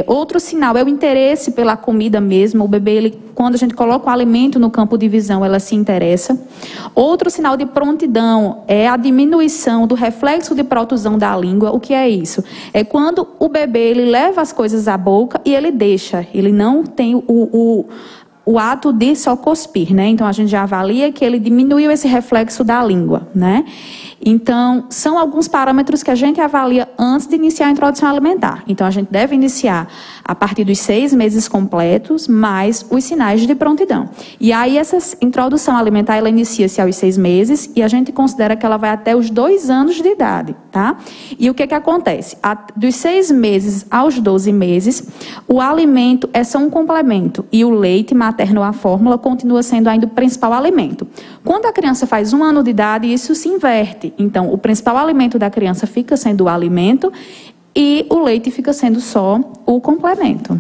Outro sinal é o interesse pela comida mesmo. O bebê, ele, quando a gente coloca o alimento no campo de visão, ela se interessa. Outro sinal de prontidão é a diminuição do reflexo de protusão da língua. O que é isso? É quando o bebê ele leva as coisas à boca e ele deixa. Ele não tem o ato de só cuspir, né? Então, a gente já avalia que ele diminuiu esse reflexo da língua, né? Então, são alguns parâmetros que a gente avalia antes de iniciar a introdução alimentar. Então, a gente deve iniciar a partir dos 6 meses completos, mais os sinais de prontidão. E aí, essa introdução alimentar, ela inicia-se aos 6 meses e a gente considera que ela vai até os 2 anos de idade, tá? E o que acontece? Dos 6 meses aos 12 meses, o alimento é só um complemento e o leite materno, a fórmula, continua sendo ainda o principal alimento. Quando a criança faz 1 ano de idade, isso se inverte. Então, o principal alimento da criança fica sendo o alimento e o leite fica sendo só o complemento.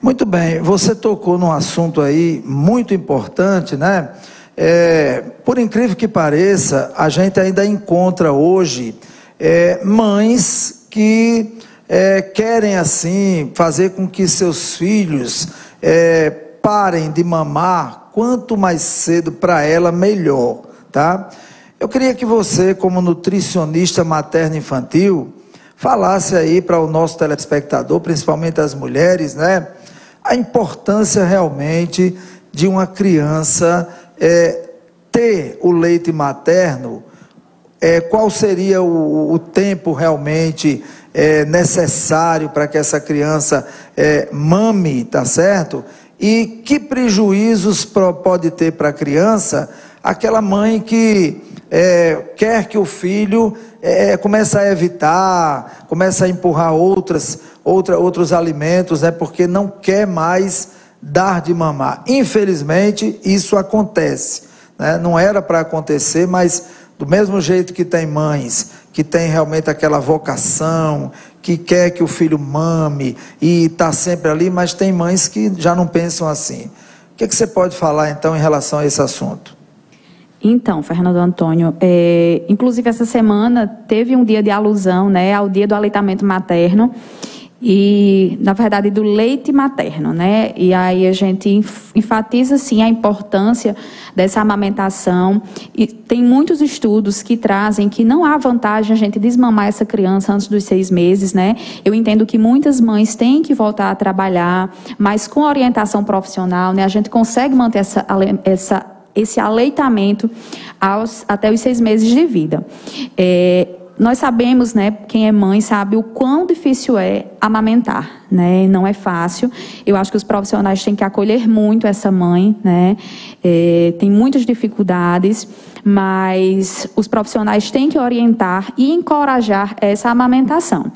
Muito bem, você tocou num assunto aí muito importante, né? Por incrível que pareça, a gente ainda encontra hoje mães que querem assim fazer com que seus filhos parem de mamar quanto mais cedo para ela melhor, tá? Eu queria que você, como nutricionista materno-infantil, falasse aí para o nosso telespectador, principalmente as mulheres, né, a importância realmente de uma criança ter o leite materno, qual seria o tempo realmente necessário para que essa criança mame, tá certo? E que prejuízos pode ter para a criança aquela mãe que quer que o filho comece a evitar, comece a empurrar outros alimentos, né, porque não quer mais dar de mamar. Infelizmente, isso acontece, né? Não era para acontecer, mas do mesmo jeito que tem mães que tem realmente aquela vocação, que quer que o filho mame e está sempre ali, mas tem mães que já não pensam assim. O que você pode falar, então, em relação a esse assunto? Então, Fernando Antônio, inclusive essa semana teve um dia de alusão, né, ao dia do aleitamento materno e, na verdade, do leite materno, né? E aí a gente enfatiza, sim, a importância dessa amamentação e tem muitos estudos que trazem que não há vantagem a gente desmamar essa criança antes dos 6 meses, né? Eu entendo que muitas mães têm que voltar a trabalhar, mas com orientação profissional, né, a gente consegue manter esse aleitamento até os 6 meses de vida. Nós sabemos, né, quem é mãe sabe o quão difícil é amamentar, né? Não é fácil. Eu acho que os profissionais têm que acolher muito essa mãe, né? Tem muitas dificuldades, mas os profissionais têm que orientar e encorajar essa amamentação.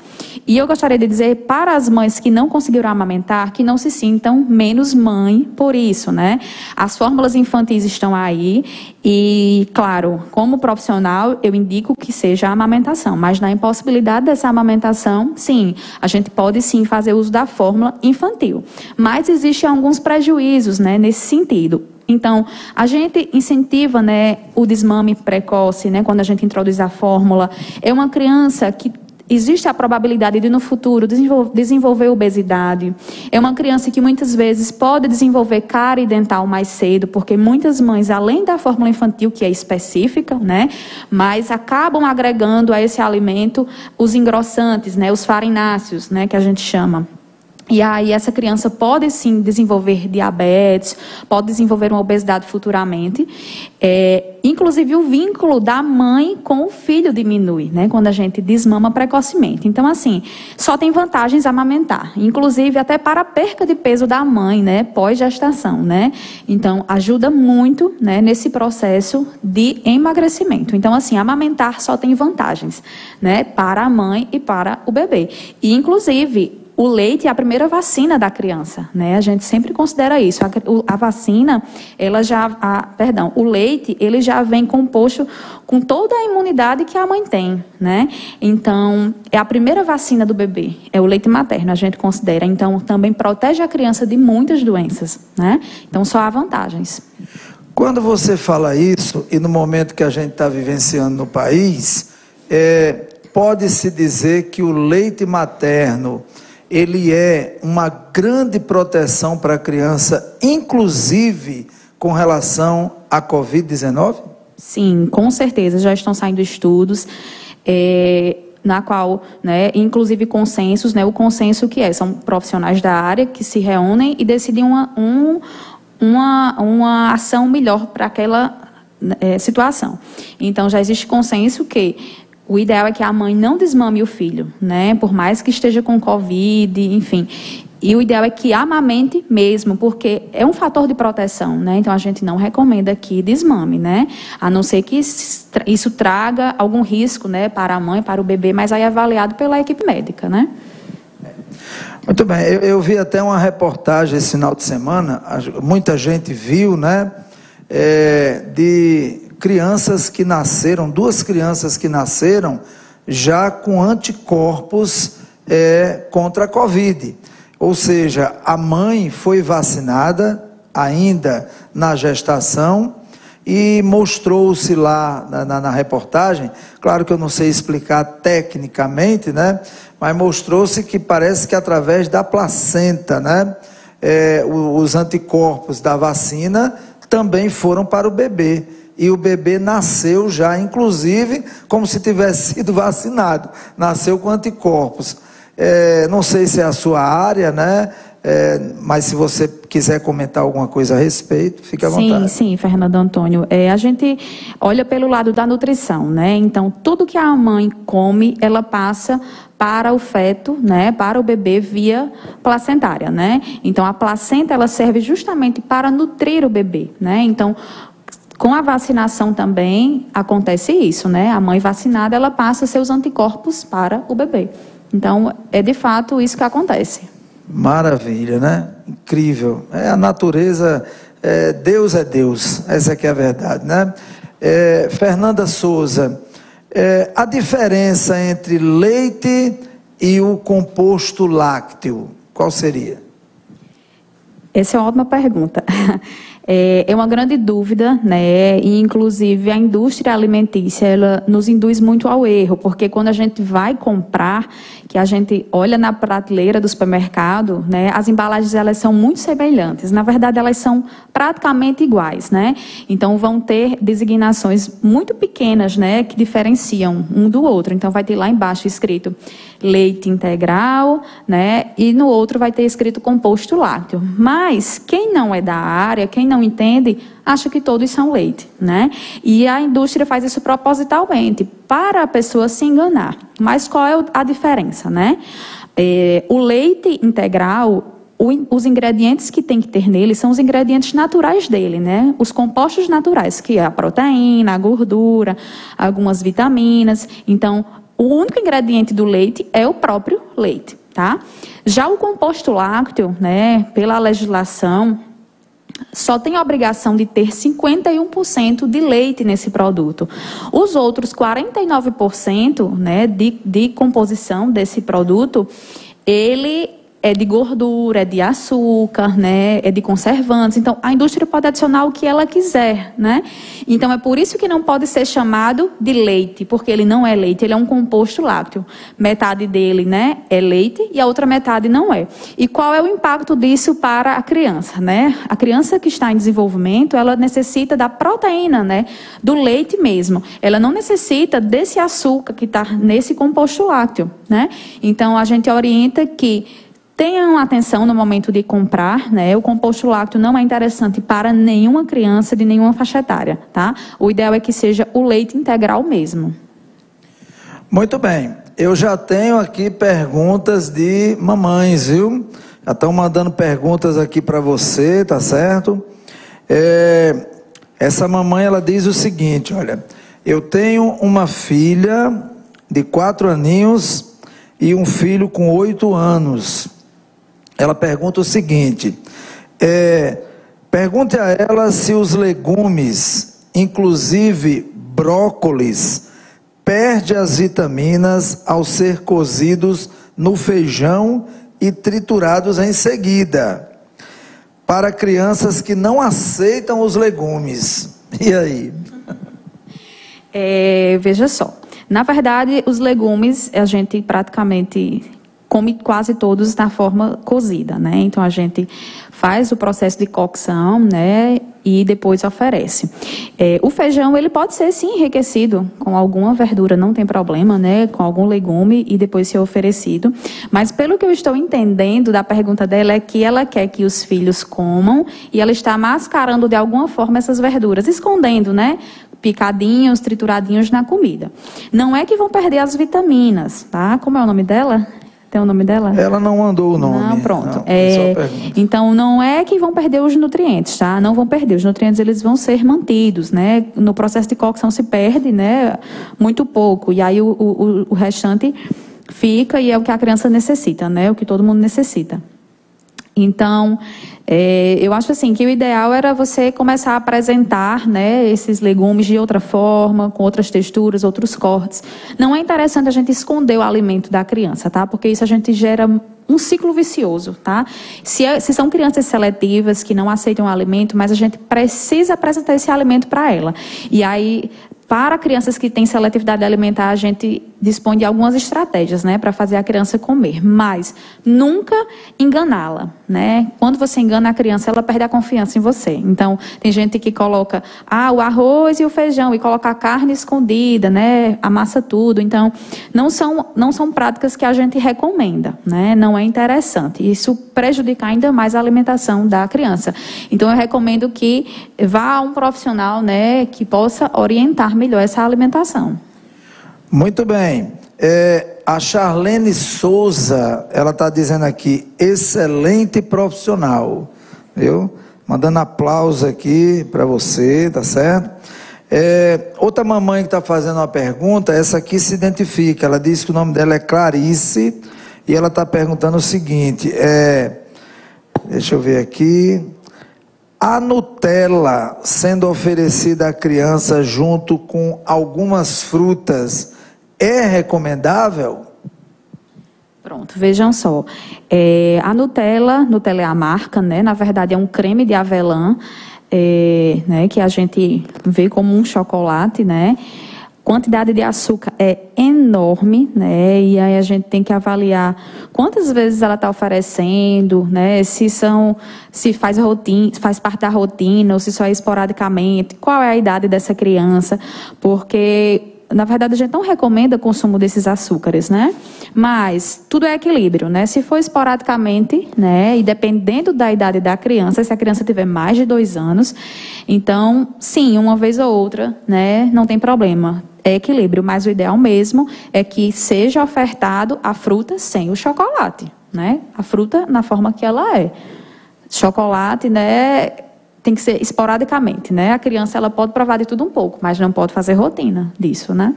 E eu gostaria de dizer para as mães que não conseguiram amamentar, que não se sintam menos mãe por isso, né? As fórmulas infantis estão aí e, claro, como profissional, eu indico que seja a amamentação, mas na impossibilidade dessa amamentação, sim, a gente pode sim fazer uso da fórmula infantil. Mas existem alguns prejuízos, né, nesse sentido. Então, a gente incentiva, né, o desmame precoce, né, quando a gente introduz a fórmula. É uma criança que existe a probabilidade de, no futuro, desenvolver obesidade. É uma criança que, muitas vezes, pode desenvolver cárie dental mais cedo, porque muitas mães, além da fórmula infantil, que é específica, né, mas acabam agregando a esse alimento os engrossantes, né, os farináceos, né, que a gente chama. E aí essa criança pode sim desenvolver diabetes, pode desenvolver uma obesidade futuramente. Inclusive o vínculo da mãe com o filho diminui, né, quando a gente desmama precocemente. Então, assim, só tem vantagens amamentar, inclusive até para a perca de peso da mãe, né, pós-gestação, né. Então, ajuda muito, né, nesse processo de emagrecimento. Então, assim, amamentar só tem vantagens, né, para a mãe e para o bebê. E, inclusive, o leite é a primeira vacina da criança, né? A gente sempre considera isso. A vacina, o leite, ele já vem composto com toda a imunidade que a mãe tem, né? Então, é a primeira vacina do bebê, é o leite materno, a gente considera. Então, também protege a criança de muitas doenças, né? Então, só há vantagens. Quando você fala isso, e no momento que a gente está vivenciando no país, pode-se dizer que o leite materno ele é uma grande proteção para a criança, inclusive com relação à Covid-19? Sim, com certeza. Já estão saindo estudos, na qual, né, inclusive consensos, né, o consenso que são profissionais da área que se reúnem e decidem uma ação melhor para aquela situação. Então, já existe consenso que o ideal é que a mãe não desmame o filho, né? Por mais que esteja com Covid, enfim. E o ideal é que amamente mesmo, porque é um fator de proteção, né? Então, a gente não recomenda que desmame, né? A não ser que isso traga algum risco, né? Para a mãe, para o bebê, mas aí é avaliado pela equipe médica, né? Muito bem. Eu vi até uma reportagem esse final de semana, muita gente viu, né? De crianças que nasceram, 2 crianças que nasceram já com anticorpos contra a Covid. Ou seja, a mãe foi vacinada ainda na gestação e mostrou-se lá na reportagem, claro que eu não sei explicar tecnicamente, né? Mas mostrou-se que parece que através da placenta, né? Os anticorpos da vacina também foram para o bebê. E o bebê nasceu já, inclusive, como se tivesse sido vacinado. Nasceu com anticorpos. Não sei se é a sua área, né? Mas se você quiser comentar alguma coisa a respeito, fique à vontade. Sim, Fernando Antônio. A gente olha pelo lado da nutrição, né? Então, tudo que a mãe come, ela passa para o feto, né? Para o bebê via placentária, né? Então, a placenta, ela serve justamente para nutrir o bebê, né? Então, com a vacinação também acontece isso, né? A mãe vacinada, ela passa seus anticorpos para o bebê. Então, é de fato isso que acontece. Maravilha, né? Incrível. A natureza, Deus é Deus, essa que é a verdade, né? Fernanda Souza, a diferença entre leite e o composto lácteo, qual seria? Essa é uma ótima pergunta. É uma grande dúvida, né? E, inclusive, a indústria alimentícia, ela nos induz muito ao erro, porque quando a gente vai comprar, que a gente olha na prateleira do supermercado, né? As embalagens, elas são muito semelhantes. Na verdade, elas são praticamente iguais, né? Então, vão ter designações muito pequenas, né? Que diferenciam um do outro. Então, vai ter lá embaixo escrito leite integral, né? E no outro vai ter escrito composto lácteo. Mas, quem não é da área, quem não entende, acha que todos são leite, né? E a indústria faz isso propositalmente, para a pessoa se enganar. Mas qual é a diferença, né? O leite integral, os ingredientes que tem que ter nele são os ingredientes naturais dele, né? Os compostos naturais, que é a proteína, a gordura, algumas vitaminas. Então, o único ingrediente do leite é o próprio leite, tá? Já o composto lácteo, né, pela legislação, só tem a obrigação de ter 51% de leite nesse produto. Os outros 49%, né, de composição desse produto, ele é de gordura, é de açúcar, né, é de conservantes. Então, a indústria pode adicionar o que ela quiser, né? Então, é por isso que não pode ser chamado de leite, porque ele não é leite, ele é um composto lácteo. Metade dele, né, é leite e a outra metade não é. E qual é o impacto disso para a criança, né? A criança que está em desenvolvimento, ela necessita da proteína, né, do leite mesmo. Ela não necessita desse açúcar que está nesse composto lácteo, né? Então, a gente orienta que tenham atenção no momento de comprar, né? O composto lácteo não é interessante para nenhuma criança de nenhuma faixa etária, tá? O ideal é que seja o leite integral mesmo. Muito bem. Eu já tenho aqui perguntas de mamães, viu? Já estão mandando perguntas aqui para você, tá certo? Essa mamãe, ela diz o seguinte, olha, eu tenho uma filha de 4 aninhos e um filho com 8 anos. Ela pergunta o seguinte, pergunte a ela se os legumes, inclusive brócolis, perde as vitaminas ao ser cozidos no feijão e triturados em seguida, para crianças que não aceitam os legumes. E aí? Veja só, na verdade, os legumes a gente praticamente come quase todos na forma cozida, né? Então, a gente faz o processo de cocção, né? E depois oferece. O feijão, ele pode ser, sim, enriquecido com alguma verdura, não tem problema, né? Com algum legume e depois ser oferecido. Mas, pelo que eu estou entendendo da pergunta dela, é que ela quer que os filhos comam e ela está mascarando, de alguma forma, essas verduras, escondendo, né? Picadinhos, trituradinhos na comida. Não é que vão perder as vitaminas, tá? Como é o nome dela? Tem o nome dela? Ela não mandou o nome. Não, pronto. Não, então, não é que vão perder os nutrientes, tá? Não vão perder. Os nutrientes, eles vão ser mantidos, né? No processo de cocção se perde, né? Muito pouco. E aí o restante fica e é o que a criança necessita, né? O que todo mundo necessita. Então, eu acho assim que o ideal era você começar a apresentar, né, esses legumes de outra forma, com outras texturas, outros cortes. Não é interessante a gente esconder o alimento da criança, tá? Porque isso a gente gera um ciclo vicioso, tá? Se são crianças seletivas que não aceitam o alimento, mas a gente precisa apresentar esse alimento para ela. E aí, para crianças que têm seletividade alimentar, a gente dispõe de algumas estratégias, né, para fazer a criança comer, mas nunca enganá-la, né? Quando você engana a criança, ela perde a confiança em você. Então, tem gente que coloca o arroz e o feijão e coloca a carne escondida, né? Amassa tudo. Então, não são práticas que a gente recomenda, né? Não é interessante. Isso prejudica ainda mais a alimentação da criança. Então, eu recomendo que vá a um profissional, né, que possa orientar melhor essa alimentação. Muito bem. A Charlene Souza, ela está dizendo aqui, excelente profissional, viu? Mandando aplauso aqui para você, tá certo? Outra mamãe que está fazendo uma pergunta, essa aqui se identifica, ela diz que o nome dela é Clarice, e ela está perguntando o seguinte, deixa eu ver aqui, a Nutella sendo oferecida à criança junto com algumas frutas, é recomendável? Pronto, vejam só. A Nutella é a marca, né? Na verdade, é um creme de avelã, né? Que a gente vê como um chocolate, né? Quantidade de açúcar é enorme, né? E aí a gente tem que avaliar quantas vezes ela está oferecendo, né? Se faz parte da rotina, ou se só é esporadicamente, qual é a idade dessa criança, porque na verdade, a gente não recomenda o consumo desses açúcares, né? Mas tudo é equilíbrio, né? Se for esporadicamente, né? E dependendo da idade da criança, se a criança tiver mais de 2 anos, então, sim, uma vez ou outra, né? Não tem problema. É equilíbrio, mas o ideal mesmo é que seja ofertado a fruta sem o chocolate, né? A fruta na forma que ela é. Chocolate, né? Tem que ser esporadicamente, né? A criança ela pode provar de tudo um pouco, mas não pode fazer rotina disso, né?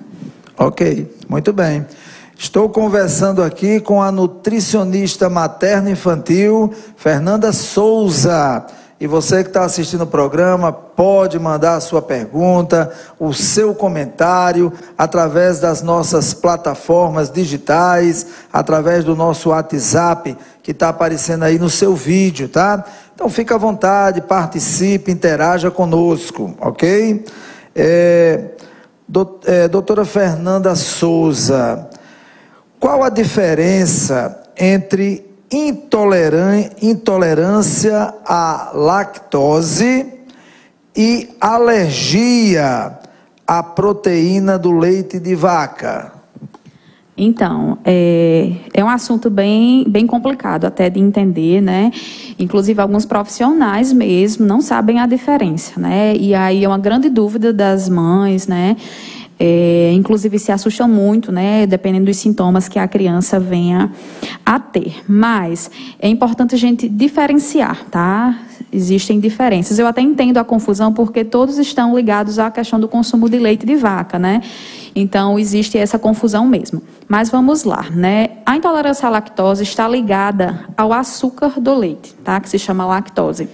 Ok, muito bem. Estou conversando aqui com a nutricionista materno-infantil, Fernanda Souza. E você que está assistindo o programa, pode mandar a sua pergunta, o seu comentário, através das nossas plataformas digitais, através do nosso WhatsApp, que está aparecendo aí no seu vídeo, tá? Então fica à vontade, participe, interaja conosco, ok? Doutora Fernanda Souza, qual a diferença entre intolerância à lactose e alergia à proteína do leite de vaca? Então, é um assunto bem complicado até de entender, né? Inclusive, alguns profissionais mesmo não sabem a diferença, né? E aí é uma grande dúvida das mães, né? Inclusive se assustam muito, né, dependendo dos sintomas que a criança venha a ter. Mas é importante a gente diferenciar, tá? Existem diferenças. Eu até entendo a confusão porque todos estão ligados à questão do consumo de leite de vaca, né? Então, existe essa confusão mesmo. Mas vamos lá, né? A intolerância à lactose está ligada ao açúcar do leite, tá? Que se chama lactose.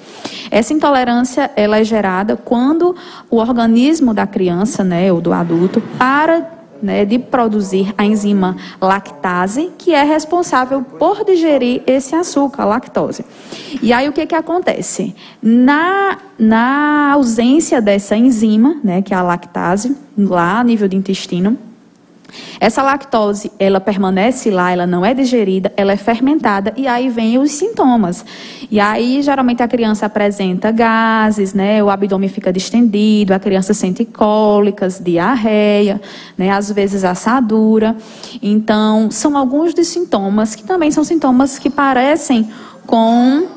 Essa intolerância, ela é gerada quando o organismo da criança, né, ou do adulto, para, né, de produzir a enzima lactase, que é responsável por digerir esse açúcar, a lactose. E aí o que acontece? Na ausência dessa enzima, né, que é a lactase, lá a nível do intestino, essa lactose, ela permanece lá, ela não é digerida, ela é fermentada e aí vem os sintomas. E aí, geralmente, a criança apresenta gases, né? O abdômen fica distendido, a criança sente cólicas, diarreia, né? Às vezes assadura. Então, são alguns dos sintomas que também são sintomas que parecem com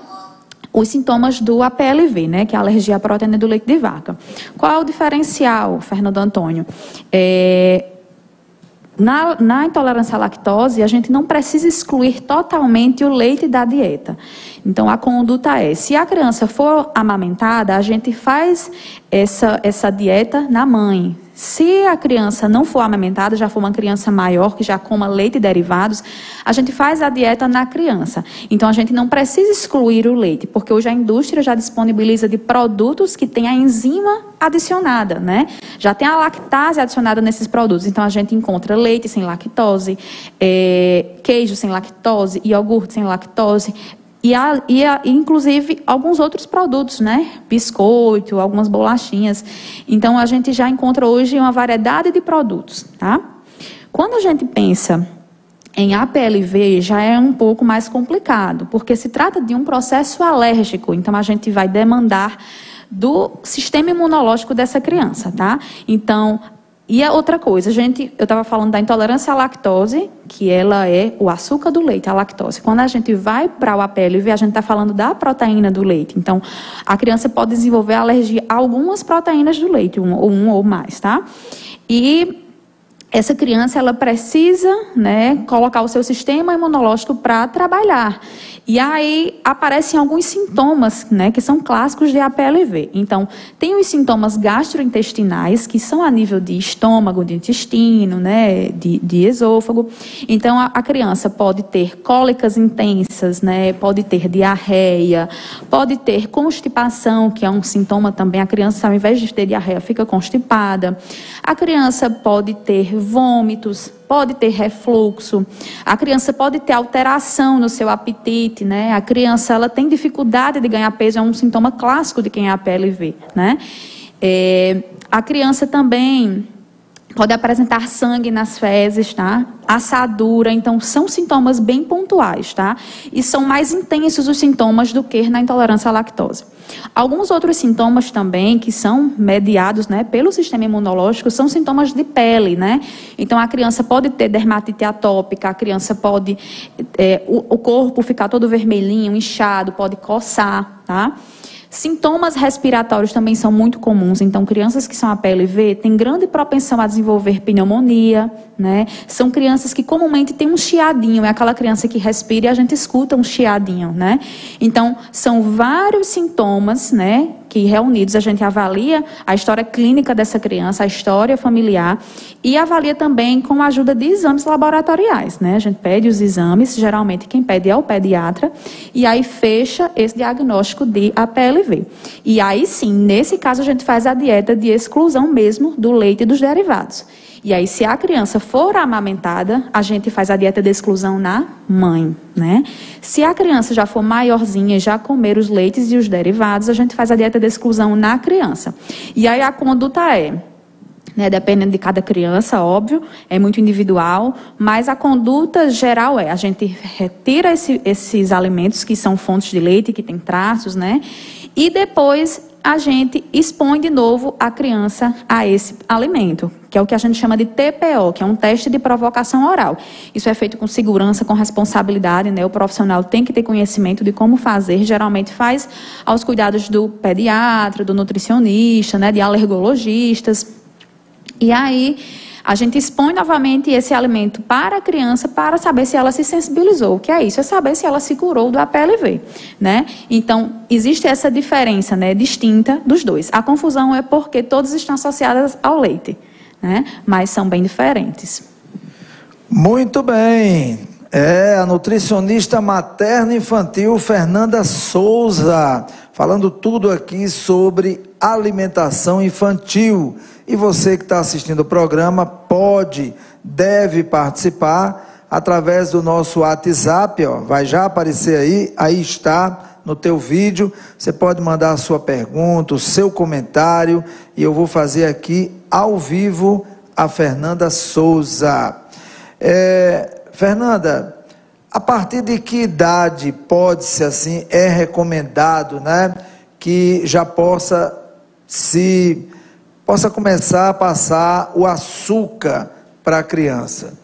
os sintomas do APLV, né? Que é a alergia à proteína do leite de vaca. Qual é o diferencial, Fernando Antônio? Na intolerância à lactose, a gente não precisa excluir totalmente o leite da dieta. Então, a conduta é, se a criança for amamentada, a gente faz essa dieta na mãe. Se a criança não for amamentada, já for uma criança maior, que já coma leite e derivados, a gente faz a dieta na criança. Então, a gente não precisa excluir o leite, porque hoje a indústria já disponibiliza de produtos que tem a enzima adicionada, né? Já tem a lactase adicionada nesses produtos. Então, a gente encontra leite sem lactose, queijo sem lactose, iogurte sem lactose, e inclusive alguns outros produtos, né? Biscoito, algumas bolachinhas. Então, a gente já encontra hoje uma variedade de produtos, tá? Quando a gente pensa em APLV, já é um pouco mais complicado, porque se trata de um processo alérgico. Então, a gente vai demandar do sistema imunológico dessa criança, tá? Então, e a outra coisa, eu estava falando da intolerância à lactose, que ela é o açúcar do leite, a lactose. Quando a gente vai para o APLV, a gente está falando da proteína do leite. Então, a criança pode desenvolver alergia a algumas proteínas do leite, um ou mais, tá? E essa criança, ela precisa, né, colocar o seu sistema imunológico para trabalhar. E aí aparecem alguns sintomas, né, que são clássicos de APLV. Então, tem os sintomas gastrointestinais, que são a nível de estômago, de intestino, né, de esôfago. Então, a criança pode ter cólicas intensas, né, pode ter diarreia, pode ter constipação, que é um sintoma também. A criança, ao invés de ter diarreia, fica constipada. A criança pode ter vômitos, pode ter refluxo, a criança pode ter alteração no seu apetite, né? A criança, ela tem dificuldade de ganhar peso, é um sintoma clássico de quem é APLV, né? A criança também Pode apresentar sangue nas fezes, tá? Assadura, então são sintomas bem pontuais, tá? E são mais intensos os sintomas do que na intolerância à lactose. Alguns outros sintomas também que são mediados, né, pelo sistema imunológico são sintomas de pele, né? Então a criança pode ter dermatite atópica, a criança pode o corpo ficar todo vermelhinho, inchado, pode coçar, tá? Sintomas respiratórios também são muito comuns, então crianças que são APLV têm grande propensão a desenvolver pneumonia, né? São crianças que comumente têm um chiadinho, é aquela criança que respira e a gente escuta um chiadinho, né? Então, são vários sintomas, né, que reunidos a gente avalia a história clínica dessa criança, a história familiar e avalia também com a ajuda de exames laboratoriais, né? A gente pede os exames, geralmente quem pede é o pediatra, e aí fecha esse diagnóstico de APLV. E aí sim, nesse caso a gente faz a dieta de exclusão mesmo do leite e dos derivados. E aí, se a criança for amamentada, a gente faz a dieta de exclusão na mãe, né? Se a criança já for maiorzinha e já comer os leites e os derivados, a gente faz a dieta de exclusão na criança. E aí a conduta né, dependendo de cada criança, óbvio, é muito individual, mas a conduta geral a gente retira esses alimentos que são fontes de leite, que têm traços, né? E depois a gente expõe de novo a criança a esse alimento, que é o que a gente chama de TPO, que é um teste de provocação oral. Isso é feito com segurança, com responsabilidade, né? O profissional tem que ter conhecimento de como fazer, geralmente faz aos cuidados do pediatra, do nutricionista, né? De alergologistas. E aí a gente expõe novamente esse alimento para a criança para saber se ela se sensibilizou. O que é isso? É saber se ela se curou do APLV, né? Então, existe essa diferença, né, distinta dos dois. A confusão é porque todas estão associadas ao leite, né? Mas são bem diferentes. Muito bem. A nutricionista materno-infantil Fernanda Souza, falando tudo aqui sobre alimentação infantil. E você que está assistindo o programa deve participar através do nosso WhatsApp, ó, vai já aparecer aí está no teu vídeo. Você pode mandar a sua pergunta, o seu comentário, e eu vou fazer aqui ao vivo a Fernanda Souza. Fernanda, a partir de que idade pode-se, assim, é recomendado, né, que já possa começar a passar o açúcar para a criança?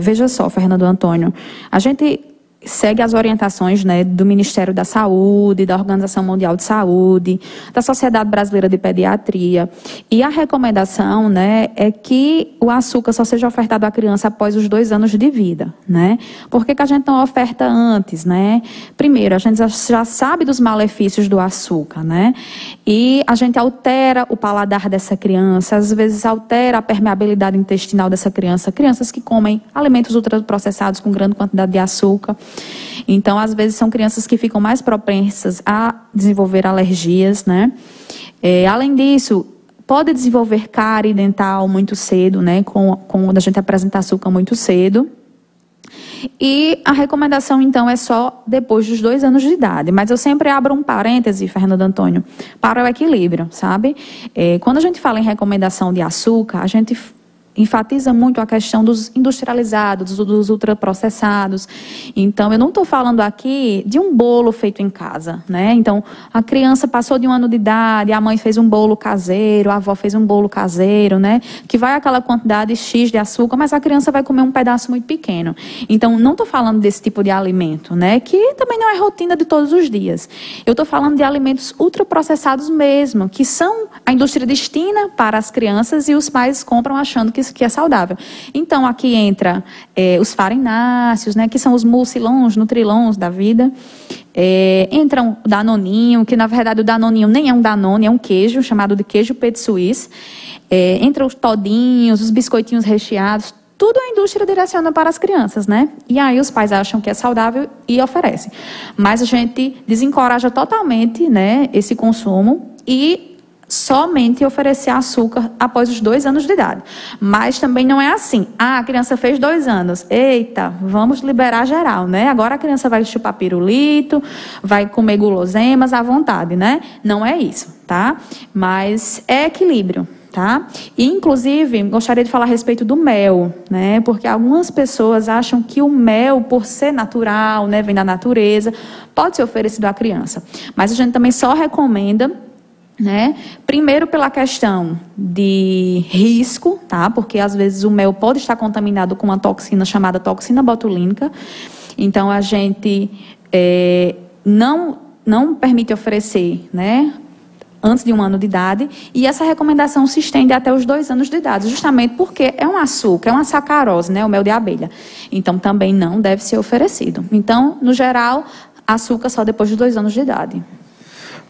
Veja só, Fernando Antônio, a gente segue as orientações, né, do Ministério da Saúde, da Organização Mundial de Saúde, da Sociedade Brasileira de Pediatria, e a recomendação, né, é que o açúcar só seja ofertado à criança após os 2 anos de vida, né? Por que a gente não oferta antes, né? Primeiro, a gente já sabe dos malefícios do açúcar, né? E a gente altera o paladar dessa criança, às vezes altera a permeabilidade intestinal dessa criança, crianças que comem alimentos ultraprocessados com grande quantidade de açúcar. Então, às vezes, são crianças que ficam mais propensas a desenvolver alergias, né? Além disso, pode desenvolver cárie dental muito cedo, né? Quando a gente apresenta açúcar muito cedo. E a recomendação, então, é só depois dos 2 anos de idade. Mas eu sempre abro um parêntese, Fernando Antônio, para o equilíbrio, sabe? Quando a gente fala em recomendação de açúcar, a gente enfatiza muito a questão dos industrializados, dos ultraprocessados. Então, eu não estou falando aqui de um bolo feito em casa, né? Então, a criança passou de 1 ano de idade, a mãe fez um bolo caseiro, a avó fez um bolo caseiro, né? Que vai aquela quantidade X de açúcar, mas a criança vai comer um pedaço muito pequeno. Então, não estou falando desse tipo de alimento, né? Que também não é rotina de todos os dias. Eu estou falando de alimentos ultraprocessados mesmo, que são a indústria destina para as crianças e os pais compram achando que é saudável. Então, aqui entra os farináceos, né, que são os mucilons, nutrilons da vida. Entra o danoninho, que na verdade o danoninho nem é um danone, é um queijo, chamado de queijo Petit Suisse. Entra os todinhos, os biscoitinhos recheados. Tudo a indústria direciona para as crianças, né? E aí os pais acham que é saudável e oferecem. Mas a gente desencoraja totalmente, né, esse consumo e somente oferecer açúcar após os 2 anos de idade. Mas também não é assim. A criança fez 2 anos. Eita, vamos liberar geral, né? Agora a criança vai chupar pirulito, vai comer guloseimas à vontade, né? Não é isso, tá? Mas é equilíbrio, tá? E, inclusive, gostaria de falar a respeito do mel, né? Porque algumas pessoas acham que o mel, por ser natural, né, vem da natureza, pode ser oferecido à criança. Mas a gente também só recomenda, né? Primeiro pela questão de risco, tá? Porque às vezes o mel pode estar contaminado com uma toxina chamada toxina botulínica. Então a gente não permite oferecer, né, antes de 1 ano de idade, e essa recomendação se estende até os 2 anos de idade, justamente porque é um açúcar, é uma sacarose, né, o mel de abelha. Então também não deve ser oferecido. Então, no geral, açúcar só depois de 2 anos de idade.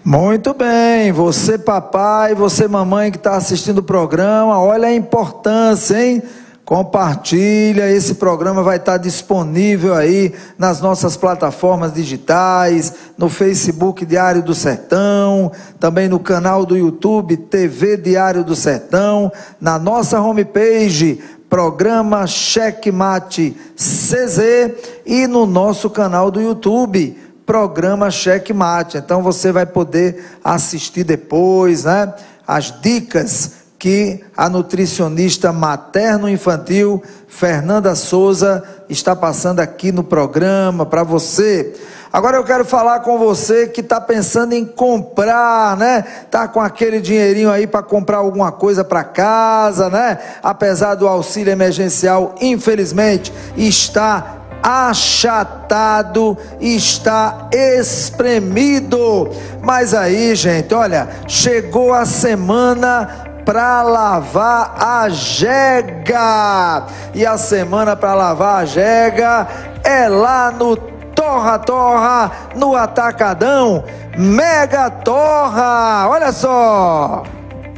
Muito bem, você papai, você mamãe que está assistindo o programa, olha a importância, hein? Compartilha, esse programa vai estar disponível aí nas nossas plataformas digitais, no Facebook Diário do Sertão, também no canal do YouTube TV Diário do Sertão, na nossa homepage Programa Checkmate CZ e no nosso canal do YouTube Programa Checkmate. Então você vai poder assistir depois, né, as dicas que a nutricionista materno-infantil Fernanda Souza está passando aqui no programa para você. Agora eu quero falar com você que está pensando em comprar, né? Tá com aquele dinheirinho aí para comprar alguma coisa para casa, né? Apesar do auxílio emergencial, infelizmente, está achatado, está espremido. Mas aí, gente, olha, chegou a semana para lavar a jega, e a semana para lavar a jega é lá no Torra Torra, no Atacadão Mega Torra. Olha só,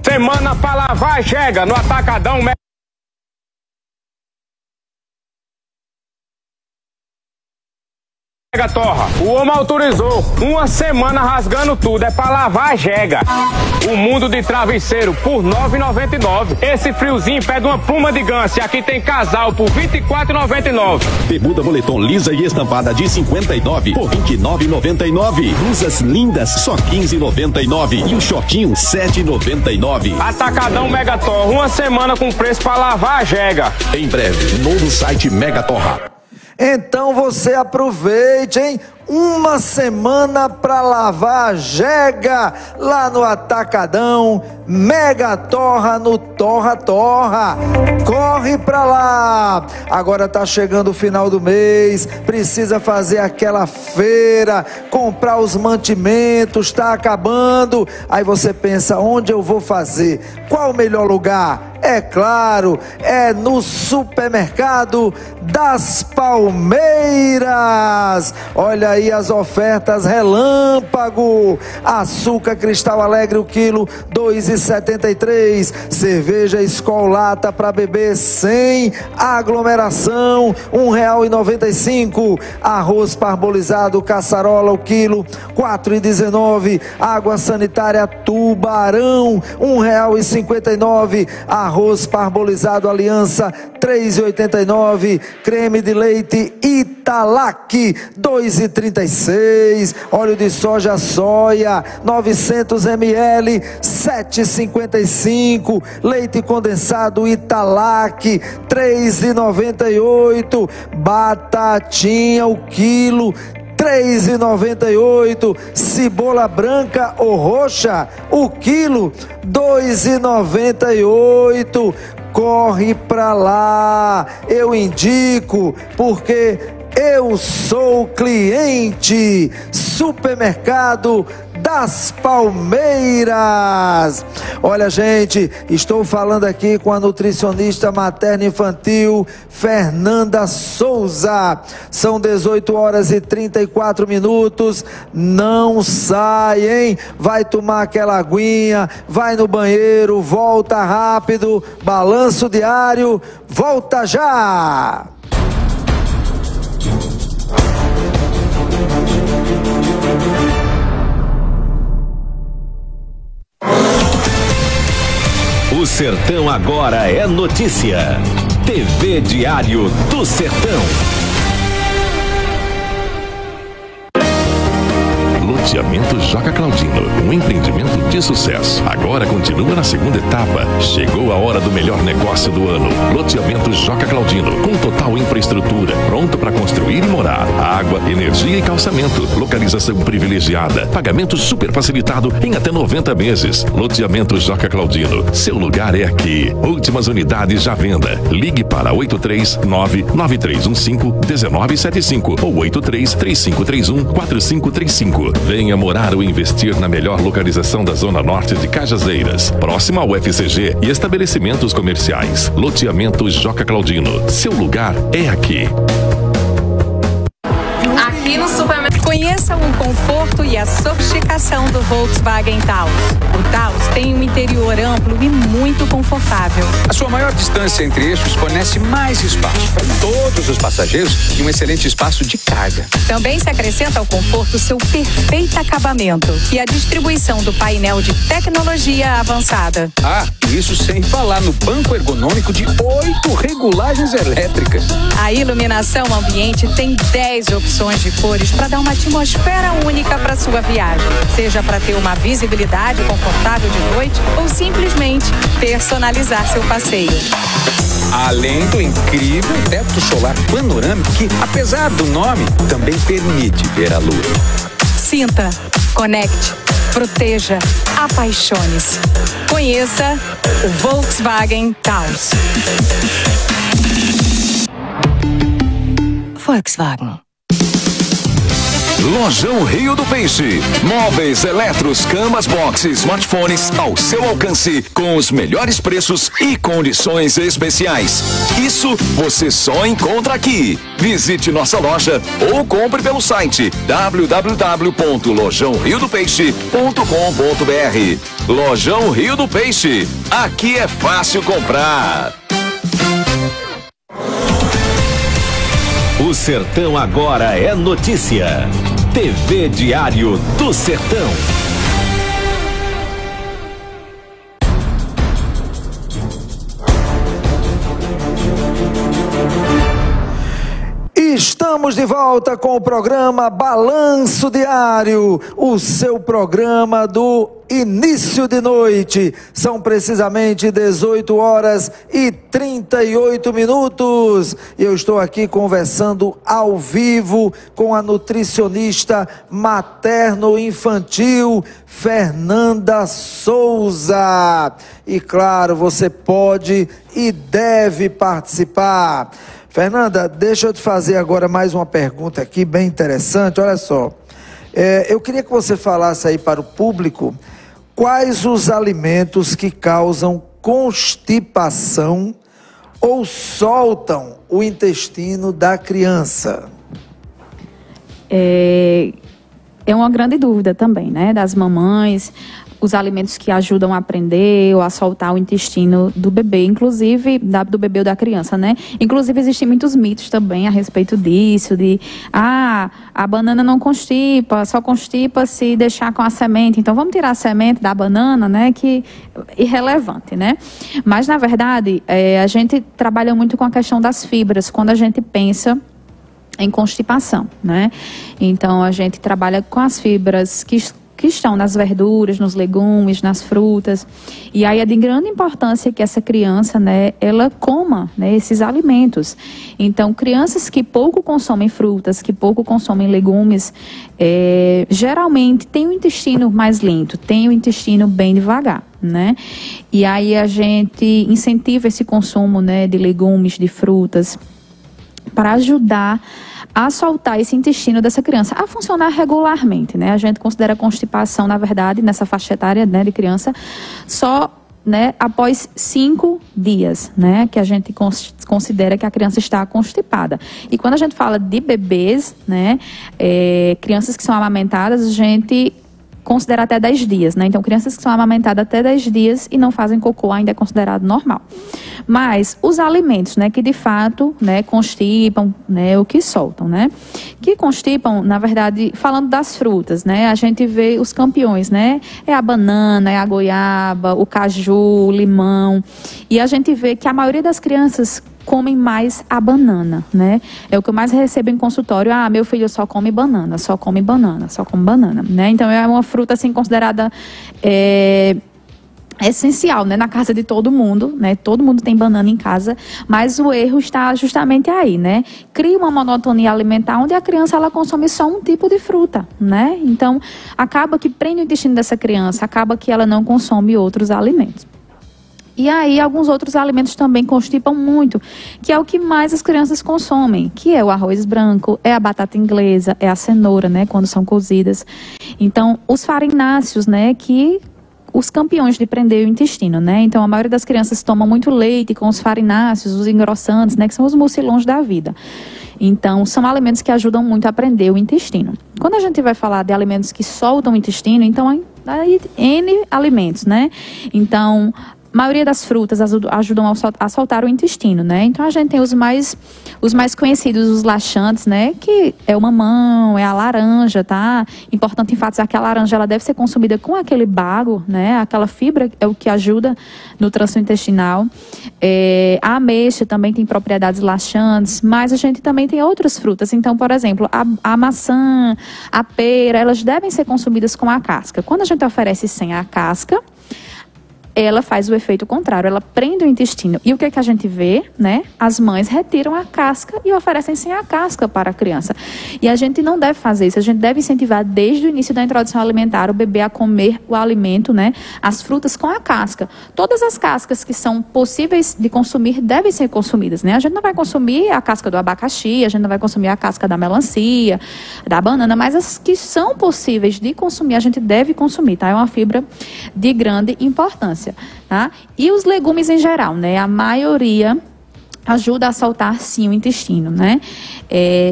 semana para lavar a jega no Atacadão Mega Torra. O homem autorizou 1 semana rasgando tudo, é pra lavar a jega. O mundo de travesseiro por R$ 9,99. Esse friozinho pede uma pluma de ganso, e aqui tem casal por R$ 24,99. Bermuda moletom lisa e estampada de 59 por R$ 29,99. Blusas lindas só R$ 15,99 e o shortinho R$ 7,99. Atacadão Mega Torra, 1 semana com preço pra lavar a jega. Em breve, novo site Mega Torra. Então você aproveite, hein? 1 semana para lavar a jega lá no Atacadão Mega Torra, no Torra Torra. Corre para lá. Agora tá chegando o final do mês, precisa fazer aquela feira, comprar os mantimentos, tá acabando. Aí você pensa, onde eu vou fazer? Qual o melhor lugar? É claro, é no Supermercado das Palmeiras. Olha aí as ofertas relâmpago. Açúcar Cristal Alegre o quilo R$ 2,73. Cerveja Skol lata para beber sem aglomeração R$ 1,95. Arroz parbolizado Caçarola o quilo R$ 4,19. Água sanitária Tubarão R$ 1,59. Arroz parbolizado Aliança R$ 3,89. Creme de leite Italac R$ 2,36. Óleo de soja Soia 900 ml R$ 7,55. Leite condensado Italac R$ 3,98. Batatinha o quilo R$ 3,98. Cebola branca ou roxa o quilo R$ 2,98. Corre pra lá, eu indico, porque eu sou cliente. Supermercado das Palmeiras. Olha, gente, estou falando aqui com a nutricionista materno-infantil Fernanda Souza. São 18h34. Não sai, hein? Vai tomar aquela aguinha, vai no banheiro, volta rápido. Balanço Diário, volta já! O Sertão agora é notícia. TV Diário do Sertão. Loteamento Joca Claudino, um empreendimento de de sucesso. Agora continua na segunda etapa. Chegou a hora do melhor negócio do ano. Loteamento Joca Claudino, com total infraestrutura, pronto para construir e morar. Água, energia e calçamento. Localização privilegiada. Pagamento super facilitado em até 90 meses. Loteamento Joca Claudino. Seu lugar é aqui. Últimas unidades já à venda. Ligue para 839-9315-1975 ou 83-3531-4535. Venha morar ou investir na melhor localização da Zona Norte de Cajazeiras, próxima ao FCG e estabelecimentos comerciais. Loteamento Joca Claudino. Seu lugar é aqui. Aqui no supermercado. Conheça o conforto e a sofisticação do Volkswagen Taos. O Taos tem um interior amplo e muito confortável. A sua maior distância entre eixos fornece mais espaço para todos os passageiros e um excelente espaço de carga. Também se acrescenta ao conforto seu perfeito acabamento e a distribuição do painel de tecnologia avançada. Isso sem falar no banco ergonômico de 8 regulagens elétricas. A iluminação ambiente tem 10 opções de cores para dar uma atmosfera única para sua viagem. Seja para ter uma visibilidade confortável de noite ou simplesmente personalizar seu passeio. Além do incrível teto solar panorâmico que, apesar do nome, também permite ver a lua. Sinta, conecte, proteja, apaixone-se. Conheça o Volkswagen Taos. Volkswagen. Lojão Rio do Peixe. Móveis, eletros, camas, boxes, smartphones ao seu alcance com os melhores preços e condições especiais. Isso você só encontra aqui. Visite nossa loja ou compre pelo site www.lojãoriodopeixe.com.br. Lojão Rio do Peixe. Aqui é fácil comprar. O Sertão agora é notícia. TV Diário do Sertão. Estamos de volta com o programa Balanço Diário, o seu programa do início de noite. São precisamente 18 horas e 38 minutos. Eu estou aqui conversando ao vivo com a nutricionista materno-infantil Fernanda Souza. E claro, você pode e deve participar. Fernanda, deixa eu te fazer agora mais uma pergunta aqui, bem interessante. Olha só, eu queria que você falasse aí para o público quais os alimentos que causam constipação ou soltam o intestino da criança. É uma grande dúvida também, né, das mamães. Os alimentos que ajudam a prender ou a soltar o intestino do bebê, inclusive do bebê ou da criança, né? Inclusive existem muitos mitos também a respeito disso, de a banana não constipa, só constipa se deixar com a semente. Então vamos tirar a semente da banana, né? Que é irrelevante, né? Mas na verdade a gente trabalha muito com a questão das fibras quando a gente pensa em constipação, né? Então a gente trabalha com as fibras que estão nas verduras, nos legumes, nas frutas. E aí é de grande importância que essa criança, né, ela coma, né, esses alimentos. Então, crianças que pouco consomem frutas, que pouco consomem legumes, geralmente têm o intestino mais lento, têm o intestino bem devagar, né? E aí a gente incentiva esse consumo, né, de legumes, de frutas, para ajudar a soltar esse intestino dessa criança, a funcionar regularmente, né? A gente considera constipação, na verdade, nessa faixa etária, né, de criança, só, né, após 5 dias, né, que a gente considera que a criança está constipada. E quando a gente fala de bebês, né, crianças que são amamentadas, a gente considera até 10 dias, né? Então, crianças que são amamentadas até 10 dias e não fazem cocô ainda é considerado normal. Mas os alimentos, né, que de fato, né, constipam, né, o que soltam, né? Que constipam, na verdade, falando das frutas, né? A gente vê os campeões, né? É a banana, é a goiaba, o caju, o limão. E a gente vê que a maioria das crianças comem mais a banana, né? É o que eu mais recebo em consultório. Ah, meu filho só come banana, só come banana, só come banana, né? Então é uma fruta assim considerada essencial, né, na casa de todo mundo, né? Todo mundo tem banana em casa, mas o erro está justamente aí, né? Cria uma monotonia alimentar onde a criança ela consome só um tipo de fruta, né? Então acaba que prende o intestino dessa criança, acaba que ela não consome outros alimentos. E aí, alguns outros alimentos também constipam muito, que é o que mais as crianças consomem, que é o arroz branco, é a batata inglesa, é a cenoura, né, quando são cozidas. Então, os farináceos, né, que os campeões de prender o intestino, né? Então, a maioria das crianças toma muito leite com os farináceos, os engrossantes, né, que são os mucilões da vida. Então, são alimentos que ajudam muito a prender o intestino. Quando a gente vai falar de alimentos que soltam o intestino, então, aí N alimentos, né? Então, a maioria das frutas ajudam a soltar o intestino, né? Então a gente tem os mais conhecidos, os laxantes, né? Que é o mamão, é a laranja, tá? Importante enfatizar que a laranja ela deve ser consumida com aquele bago, né? Aquela fibra é o que ajuda no trânsito intestinal. A ameixa também tem propriedades laxantes, mas a gente também tem outras frutas. Então, por exemplo, a maçã, a pera, elas devem ser consumidas com a casca. Quando a gente oferece sem a casca, ela faz o efeito contrário, ela prende o intestino. E o que é que a gente vê, né? As mães retiram a casca e oferecem sem a casca para a criança. E a gente não deve fazer isso, a gente deve incentivar desde o início da introdução alimentar o bebê a comer o alimento, né? As frutas com a casca. Todas as cascas que são possíveis de consumir devem ser consumidas, né? A gente não vai consumir a casca do abacaxi, a gente não vai consumir a casca da melancia, da banana, mas as que são possíveis de consumir, a gente deve consumir, tá? É uma fibra de grande importância. Tá? E os legumes em geral, né? A maioria ajuda a soltar sim o intestino, né?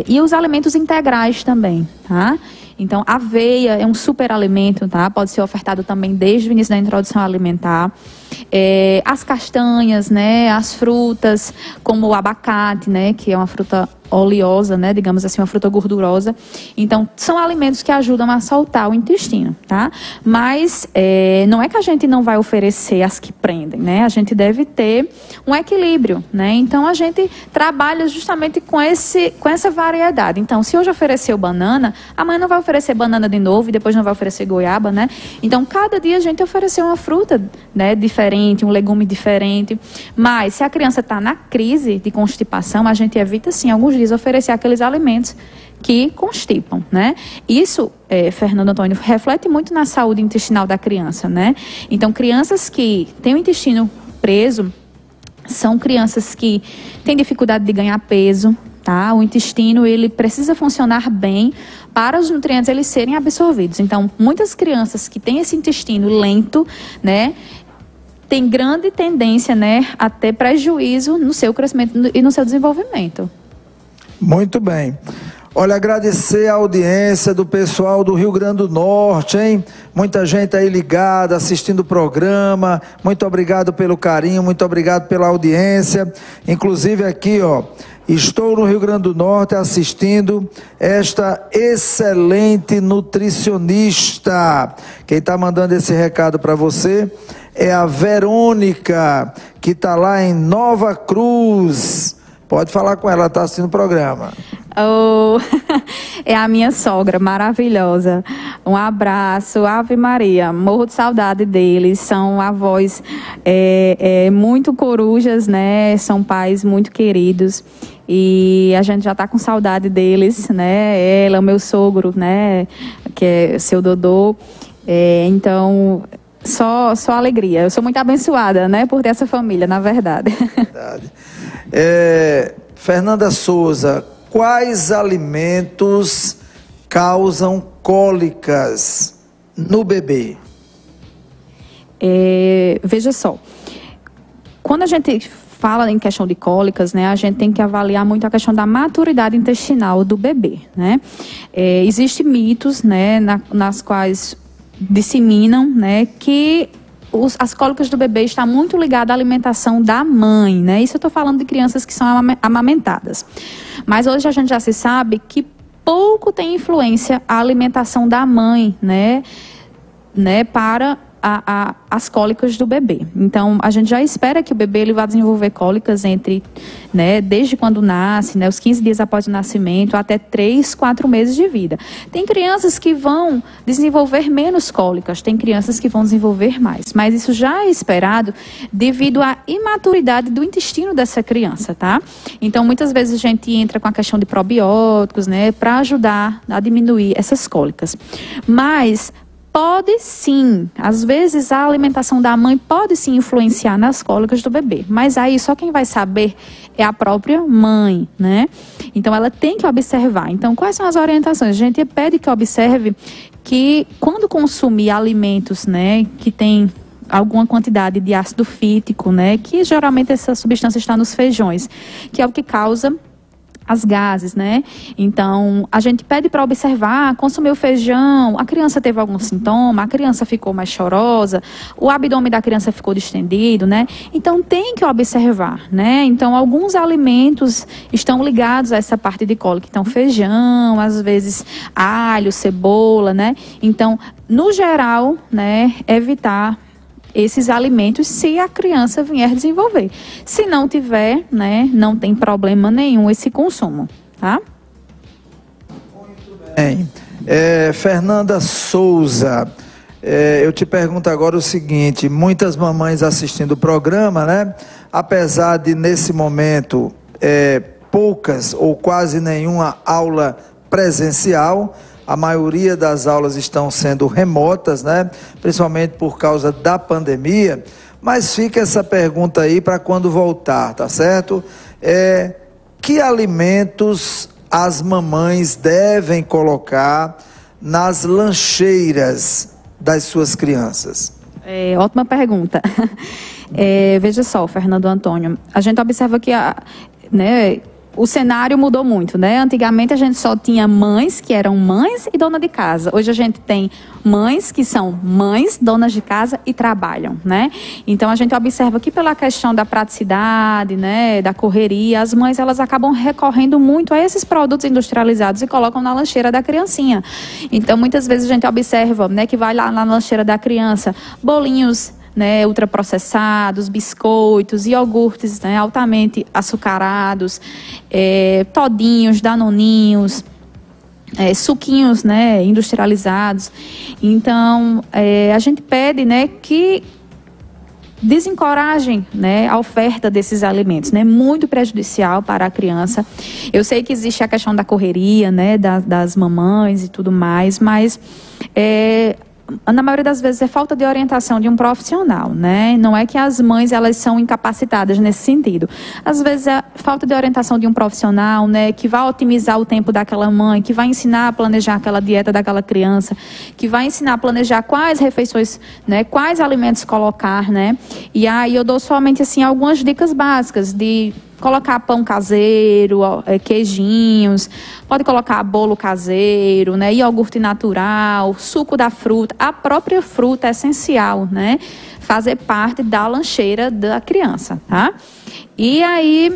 E os alimentos integrais também, tá? Então, a aveia é um super alimento, tá? Pode ser ofertado também desde o início da introdução alimentar. As castanhas, né? As frutas, como o abacate, né? Que é uma fruta oleosa, né? Digamos assim, uma fruta gordurosa. Então, são alimentos que ajudam a soltar o intestino, tá? Mas não é que a gente não vai oferecer as que prendem, né? A gente deve ter um equilíbrio, né? Então, a gente trabalha justamente com essa variedade. Então, se hoje ofereceu banana, amanhã não vai oferecer banana de novo e depois não vai oferecer goiaba, né? Então, cada dia a gente ofereceu uma fruta, né? Diferente, um legume diferente. Mas, se a criança está na crise de constipação, a gente evita, sim, alguns dias oferecer aqueles alimentos que constipam, né? Isso, Fernando Antônio, reflete muito na saúde intestinal da criança, né? Então, crianças que têm o intestino preso são crianças que têm dificuldade de ganhar peso, tá? O intestino, ele precisa funcionar bem para os nutrientes eles serem absorvidos. Então, muitas crianças que têm esse intestino lento, né? Tem grande tendência, né, a ter prejuízo no seu crescimento e no seu desenvolvimento. Muito bem. Olha, agradecer a audiência do pessoal do Rio Grande do Norte, hein? Muita gente aí ligada, assistindo o programa. Muito obrigado pelo carinho, muito obrigado pela audiência. Inclusive aqui, ó, estou no Rio Grande do Norte assistindo esta excelente nutricionista. Quem está mandando esse recado para você é a Verônica, que está lá em Nova Cruz. Pode falar com ela, ela está assistindo o programa. Oh, é a minha sogra, maravilhosa. Um abraço, Ave Maria. Morro de saudade deles. São avós muito corujas, né? São pais muito queridos. E a gente já está com saudade deles, né? Ela, o meu sogro, né? Que é seu Dodô. Então, só alegria. Eu sou muito abençoada, né? Por ter essa família, na verdade. Verdade. Fernanda Souza, quais alimentos causam cólicas no bebê? Veja só, quando a gente fala em questão de cólicas, né, a gente tem que avaliar muito a questão da maturidade intestinal do bebê, né? Existem mitos, né, nas quais disseminam, né, que as cólicas do bebê estão muito ligadas à alimentação da mãe, né? Isso eu estou falando de crianças que são amamentadas. Mas hoje a gente já se sabe que pouco tem influência a alimentação da mãe, né, para as cólicas do bebê. Então, a gente já espera que o bebê ele vá desenvolver cólicas desde quando nasce, os 15 dias após o nascimento, até 3, 4 meses de vida. Tem crianças que vão desenvolver menos cólicas, tem crianças que vão desenvolver mais, mas isso já é esperado devido à imaturidade do intestino dessa criança, tá? Então, muitas vezes a gente entra com a questão de probióticos, para ajudar a diminuir essas cólicas. Mas pode sim, às vezes a alimentação da mãe pode sim influenciar nas cólicas do bebê, mas aí só quem vai saber é a própria mãe, Então ela tem que observar. Então quais são as orientações? A gente pede que observe que quando consumir alimentos, que tem alguma quantidade de ácido fítico, que geralmente essa substância está nos feijões, que é o que causa as gases, Então, a gente pede para observar, consumiu feijão, a criança teve algum sintoma, a criança ficou mais chorosa, o abdômen da criança ficou distendido, Então, tem que observar, Então, alguns alimentos estão ligados a essa parte de cólica. Então, feijão, às vezes alho, cebola, Então, no geral, evitar esses alimentos se a criança vier desenvolver. Se não tiver, não tem problema nenhum esse consumo, tá? Bem, Fernanda Souza, eu te pergunto agora o seguinte, muitas mamães assistindo o programa, apesar de nesse momento poucas ou quase nenhuma aula presencial, a maioria das aulas estão sendo remotas, principalmente por causa da pandemia, mas fica essa pergunta aí para quando voltar, tá certo? Que alimentos as mamães devem colocar nas lancheiras das suas crianças? Ótima pergunta. Veja só, Fernando Antônio, a gente observa que o cenário mudou muito, Antigamente a gente só tinha mães que eram mães e dona de casa. Hoje a gente tem mães que são mães, donas de casa e trabalham, Então a gente observa que pela questão da praticidade, da correria, as mães elas acabam recorrendo muito a esses produtos industrializados e colocam na lancheira da criancinha. Então muitas vezes a gente observa, que vai lá na lancheira da criança, bolinhos ultraprocessados, biscoitos, iogurtes altamente açucarados, todinhos, danoninhos, suquinhos industrializados. Então, a gente pede que desencorajem a oferta desses alimentos, muito prejudicial para a criança. Eu sei que existe a questão da correria, das mamães e tudo mais, mas na maioria das vezes é falta de orientação de um profissional, Não é que as mães elas são incapacitadas nesse sentido. Às vezes é falta de orientação de um profissional, que vai otimizar o tempo daquela mãe, que vai ensinar a planejar aquela dieta daquela criança, que vai ensinar a planejar quais refeições, quais alimentos colocar, E aí eu dou somente assim algumas dicas básicas de colocar pão caseiro, queijinhos, pode colocar bolo caseiro, iogurte natural, suco da fruta. A própria fruta é essencial, fazer parte da lancheira da criança, tá? E aí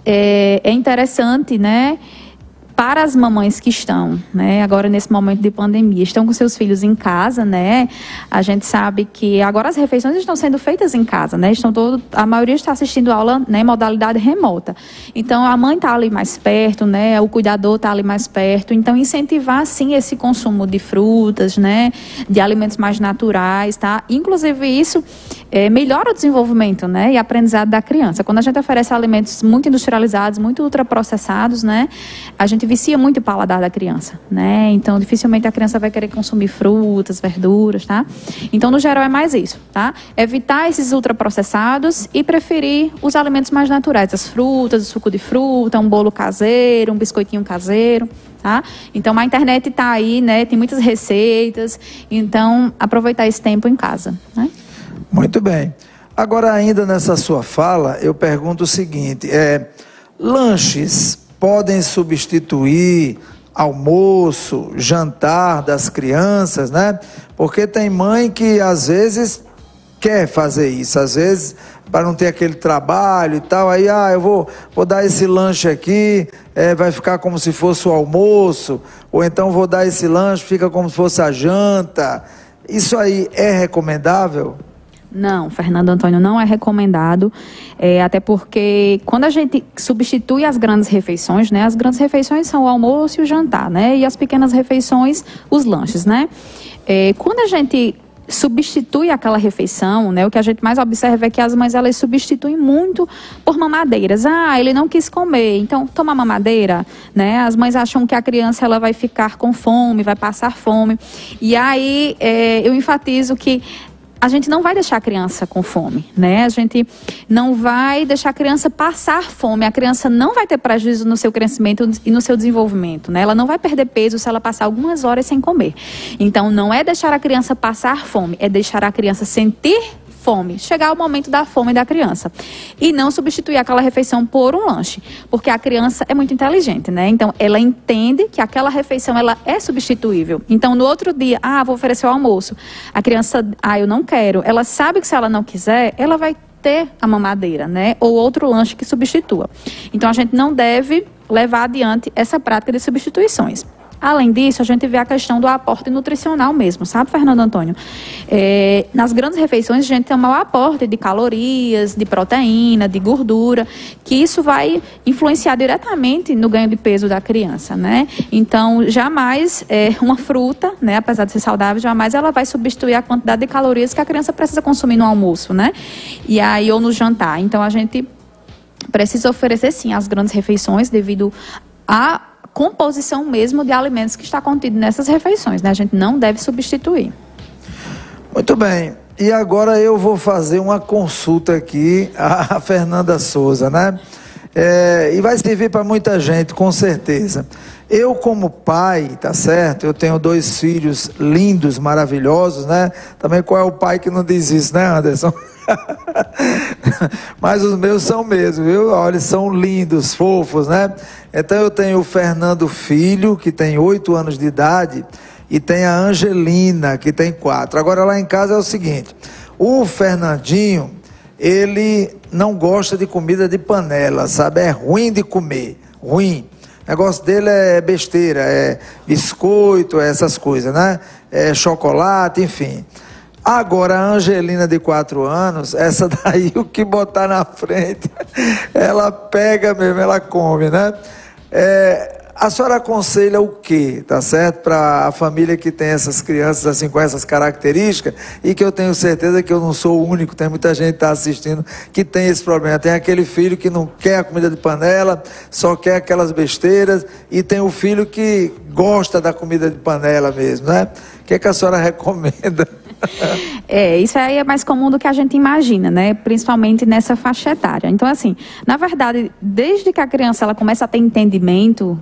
é interessante, para as mamães que estão, agora nesse momento de pandemia, estão com seus filhos em casa, a gente sabe que agora as refeições estão sendo feitas em casa, a maioria está assistindo aula, em modalidade remota. Então, a mãe está ali mais perto, o cuidador está ali mais perto. Então, incentivar, sim, esse consumo de frutas, de alimentos mais naturais, tá? Inclusive, isso melhora o desenvolvimento, e aprendizado da criança. Quando a gente oferece alimentos muito industrializados, muito ultraprocessados, a gente vicia muito o paladar da criança, Então, dificilmente a criança vai querer consumir frutas, verduras, tá? Então, no geral, é mais isso, tá? Evitar esses ultraprocessados e preferir os alimentos mais naturais, as frutas, o suco de fruta, um bolo caseiro, um biscoitinho caseiro, tá? Então, a internet está aí, tem muitas receitas, então, aproveitar esse tempo em casa, Muito bem. Agora, ainda nessa sua fala, eu pergunto o seguinte, lanches podem substituir almoço, jantar das crianças, Porque tem mãe que às vezes quer fazer isso, às vezes para não ter aquele trabalho e tal, aí eu vou dar esse lanche aqui, vai ficar como se fosse o almoço, ou então vou dar esse lanche, fica como se fosse a janta. Isso aí é recomendável? Não, Fernando Antônio, não é recomendado, até porque quando a gente substitui as grandes refeições, né, as grandes refeições são o almoço e o jantar, né, e as pequenas refeições, os lanches, né. Quando a gente substitui aquela refeição, né, o que a gente mais observa é que as mães, elas substituem muito por mamadeiras. Ah, ele não quis comer, então toma mamadeira, né, as mães acham que a criança, ela vai ficar com fome, vai passar fome, e aí eu enfatizo que a gente não vai deixar a criança com fome, né? A gente não vai deixar a criança passar fome. A criança não vai ter prejuízo no seu crescimento e no seu desenvolvimento, né? Ela não vai perder peso se ela passar algumas horas sem comer. Então, não é deixar a criança passar fome, é deixar a criança sentir fome, chegar o momento da fome da criança e não substituir aquela refeição por um lanche, porque a criança é muito inteligente, né? Então ela entende que aquela refeição, ela é substituível. Então no outro dia, vou oferecer o almoço, a criança, eu não quero, ela sabe que se ela não quiser, ela vai ter a mamadeira, né? Ou outro lanche que substitua. Então a gente não deve levar adiante essa prática de substituições. Além disso, a gente vê a questão do aporte nutricional mesmo, sabe, Fernando Antônio? Nas grandes refeições, a gente tem um mau aporte de calorias, de proteína, de gordura, que isso vai influenciar diretamente no ganho de peso da criança, né? Então, jamais uma fruta, né, apesar de ser saudável, jamais ela vai substituir a quantidade de calorias que a criança precisa consumir no almoço, né? E aí, ou no jantar. Então, a gente precisa oferecer, sim, as grandes refeições devido a composição mesmo de alimentos que está contido nessas refeições, né? A gente não deve substituir. Muito bem. E agora eu vou fazer uma consulta aqui à Fernanda Souza, né? E vai servir para muita gente, com certeza. Eu, como pai, tá certo? Eu tenho 2 filhos lindos, maravilhosos, né? Também qual é o pai que não diz isso, né, Anderson? Mas os meus são mesmo, viu? Olha, são lindos, fofos, né? Então eu tenho o Fernando Filho, que tem 8 anos de idade, e tem a Angelina, que tem 4. Agora lá em casa é o seguinte, o Fernandinho, ele não gosta de comida de panela, sabe? É ruim de comer, ruim. O negócio dele é besteira, é biscoito, é essas coisas, né? É chocolate, enfim. Agora, a Angelina, de 4 anos, essa daí, o que botar na frente, ela pega mesmo, ela come, né? A senhora aconselha o quê, tá certo? Para a família que tem essas crianças assim com essas características, e que eu tenho certeza que eu não sou o único, tem muita gente que está assistindo que tem esse problema. Tem aquele filho que não quer a comida de panela, só quer aquelas besteiras, e tem o filho que gosta da comida de panela mesmo, né? O que a senhora recomenda? Isso aí é mais comum do que a gente imagina, né? Principalmente nessa faixa etária. Então, assim, na verdade, desde que a criança ela começa a ter entendimento,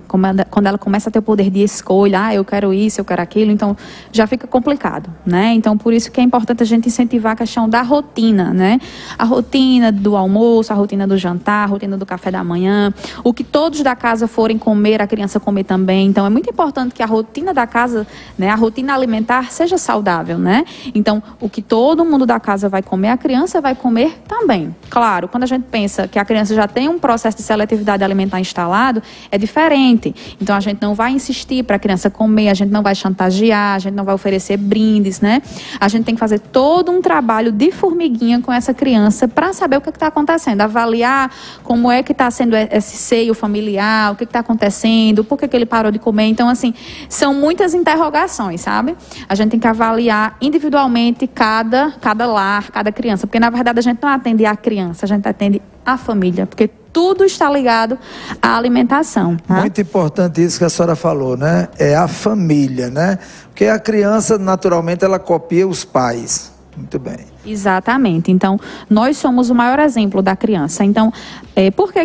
quando ela começa a ter o poder de escolha, eu quero isso, eu quero aquilo, então já fica complicado, né? Então, por isso que é importante a gente incentivar a questão da rotina, né? A rotina do almoço, a rotina do jantar, a rotina do café da manhã, o que todos da casa forem comer, a criança comer também. Então, é muito importante que a rotina da casa, né, a rotina alimentar seja saudável, né? Então, o que todo mundo da casa vai comer, a criança vai comer também. Claro, quando a gente pensa que a criança já tem um processo de seletividade alimentar instalado, é diferente. Então, a gente não vai insistir para a criança comer, a gente não vai chantagear, a gente não vai oferecer brindes, né? A gente tem que fazer todo um trabalho de formiguinha com essa criança para saber o que está acontecendo, avaliar como é que está sendo esse seio familiar, o que está acontecendo, por que ele parou de comer. Então, assim, são muitas interrogações, sabe? A gente tem que avaliar individualmente cada lar, cada criança, porque na verdade a gente não atende a criança, a gente atende a família, porque tudo está ligado à alimentação. Tá? Muito importante isso que a senhora falou, né? É a família, né? Porque a criança, naturalmente, ela copia os pais. Muito bem. Exatamente. Então, nós somos o maior exemplo da criança. Então, por que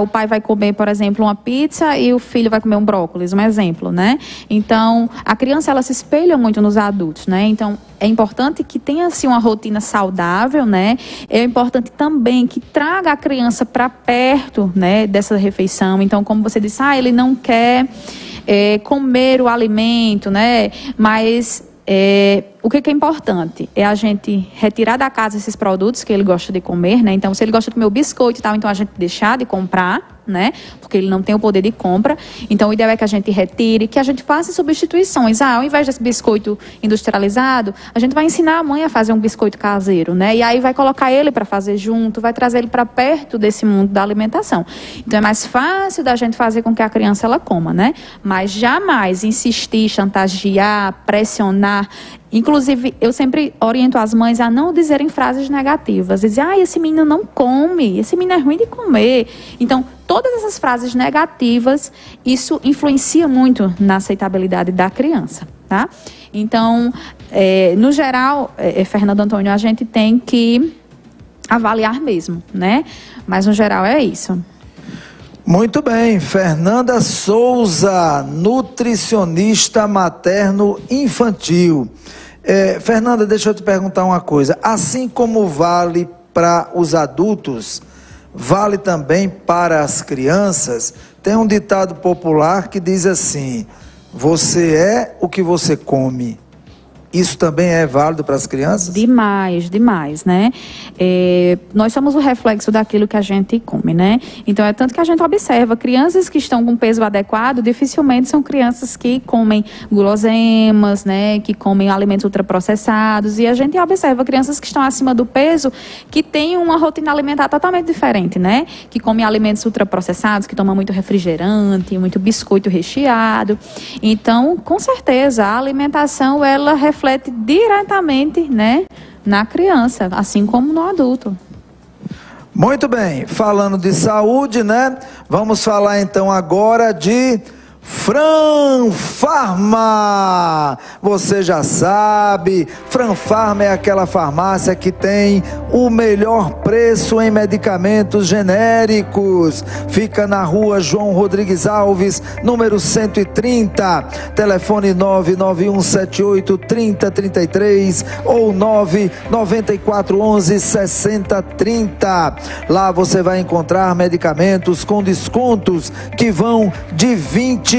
o pai vai comer, por exemplo, uma pizza e o filho vai comer um brócolis? Um exemplo, né? Então, a criança, ela se espelha muito nos adultos, né? Então, é importante que tenha, assim, uma rotina saudável, né? É importante também que traga a criança para perto, né, dessa refeição. Então, como você disse, ele não quer comer o alimento, né? Mas o que é importante é a gente retirar da casa esses produtos que ele gosta de comer, né? Então, se ele gosta de comer o biscoito e tal, então a gente deixar de comprar, né? Porque ele não tem o poder de compra. Então, o ideal é que a gente retire, que a gente faça substituições. Ao invés desse biscoito industrializado, a gente vai ensinar a mãe a fazer um biscoito caseiro, né? E aí vai colocar ele para fazer junto, vai trazer ele para perto desse mundo da alimentação. Então, é mais fácil da gente fazer com que a criança ela coma, né? Mas jamais insistir, chantagear, pressionar. Inclusive, eu sempre oriento as mães a não dizerem frases negativas. Dizer, esse menino não come, esse menino é ruim de comer. Então, todas essas frases negativas, isso influencia muito na aceitabilidade da criança, tá? Então, no geral, Fernando Antônio, a gente tem que avaliar mesmo, né? Mas, no geral, é isso. Muito bem, Fernanda Souza, nutricionista materno-infantil. Fernanda, deixa eu te perguntar uma coisa. Assim como vale para os adultos, vale também para as crianças? Tem um ditado popular que diz assim: você é o que você come. Isso também é válido para as crianças? Demais, demais, né? Nós somos o reflexo daquilo que a gente come, né? Então, é tanto que a gente observa, crianças que estão com peso adequado, dificilmente são crianças que comem guloseimas, né? Que comem alimentos ultraprocessados. E a gente observa crianças que estão acima do peso, que têm uma rotina alimentar totalmente diferente, né? Que comem alimentos ultraprocessados, que tomam muito refrigerante, muito biscoito recheado. Então, com certeza, a alimentação, ela reflete diretamente, né, na criança, assim como no adulto. Muito bem, falando de saúde, né, vamos falar então agora de Franfarma. Você já sabe, Franfarma é aquela farmácia que tem o melhor preço em medicamentos genéricos. Fica na rua João Rodrigues Alves, número 130, telefone 991783033 ou 994116030. Lá você vai encontrar medicamentos com descontos que vão de 20%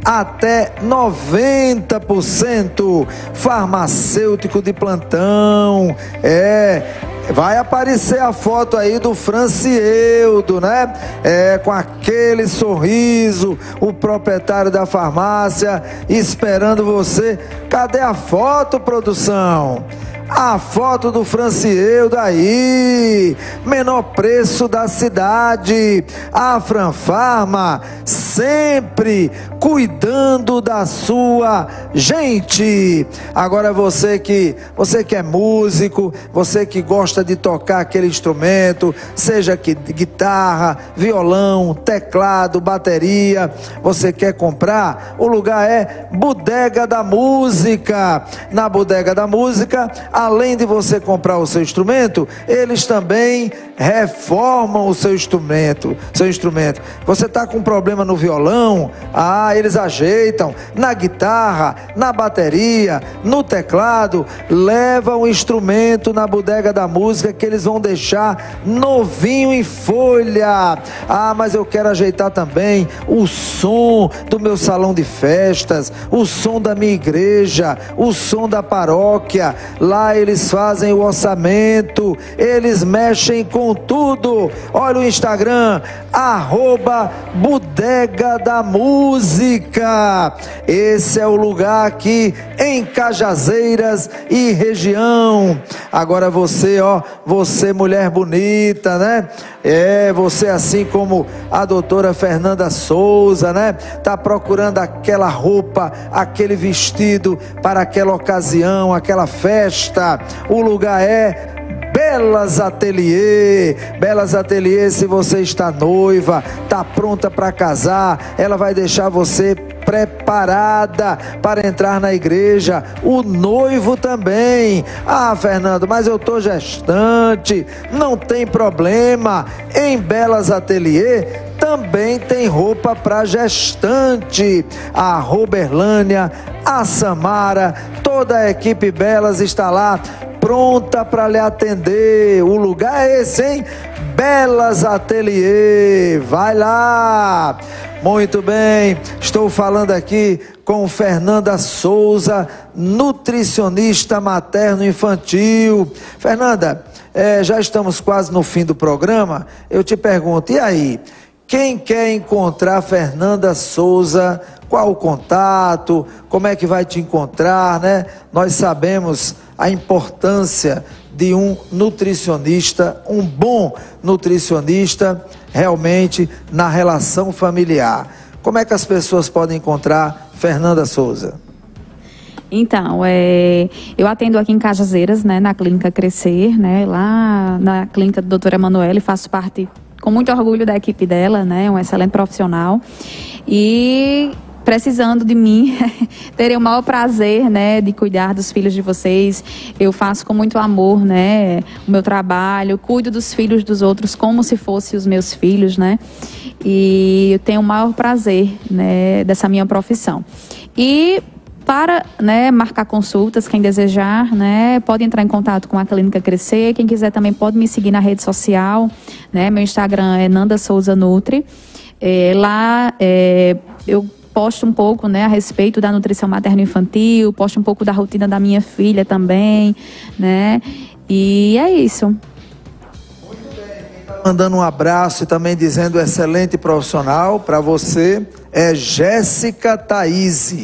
até 90%. Farmacêutico de plantão. Vai aparecer a foto aí do Francieldo, né? Com aquele sorriso, o proprietário da farmácia esperando você. Cadê a foto, produção? A foto do Francieldo aí, menor preço da cidade. A Franfarma sempre cuidando da sua gente. Agora você que é músico, você que gosta de tocar aquele instrumento, seja que guitarra, violão, teclado, bateria, você quer comprar? O lugar é Bodega da Música. Na Bodega da Música, além de você comprar o seu instrumento, eles também reformam o seu instrumento. Você está com problema no violão? Eles ajeitam. Na guitarra, na bateria, no teclado, leva o instrumento na Bodega da Música que eles vão deixar novinho em folha. Mas eu quero ajeitar também o som do meu salão de festas, o som da minha igreja, o som da paróquia. Lá eles fazem o orçamento, eles mexem com tudo. Olha o Instagram, @Bodega da Música. Esse é o lugar aqui em Cajazeiras e região. Agora você, você mulher bonita, né? Você assim como a doutora Fernanda Souza, né? Tá procurando aquela roupa, aquele vestido para aquela ocasião, aquela festa. O lugar é Belas Ateliê. Belas Ateliê, se você está noiva, está pronta para casar, ela vai deixar você preparada para entrar na igreja. O noivo também. Fernando, mas eu tô gestante. Não tem problema. Em Belas Ateliê também tem roupa para gestante. A Roberlânia, a Samara, toda a equipe Belas está lá pronta para lhe atender. O lugar é esse, hein? Belas Ateliê. Vai lá. Muito bem, estou falando aqui com Fernanda Souza, nutricionista materno-infantil. Fernanda, já estamos quase no fim do programa. Eu te pergunto, e aí? quem quer encontrar Fernanda Souza, qual o contato, como é que vai te encontrar, né? Nós sabemos a importância de um nutricionista, um bom nutricionista, realmente na relação familiar. Como é que as pessoas podem encontrar Fernanda Souza? Então, eu atendo aqui em Cajazeiras, né, na Clínica Crescer, né, lá na clínica do doutora Emanuele, faço parte com muito orgulho da equipe dela, né, um excelente profissional. E precisando de mim, terei o maior prazer, né, de cuidar dos filhos de vocês. Eu faço com muito amor, né, o meu trabalho, cuido dos filhos dos outros como se fossem os meus filhos, né, e eu tenho o maior prazer, né, dessa minha profissão. E para, né, marcar consultas, quem desejar, né, pode entrar em contato com a Clínica Crescer. Quem quiser também pode me seguir na rede social, né, meu Instagram é Nanda Souza Nutri. Lá eu posto um pouco, né, a respeito da nutrição materno-infantil, posto um pouco da rotina da minha filha também, né, e é isso. Muito bem, quem está mandando um abraço e também dizendo excelente profissional para você é Jéssica Thaís,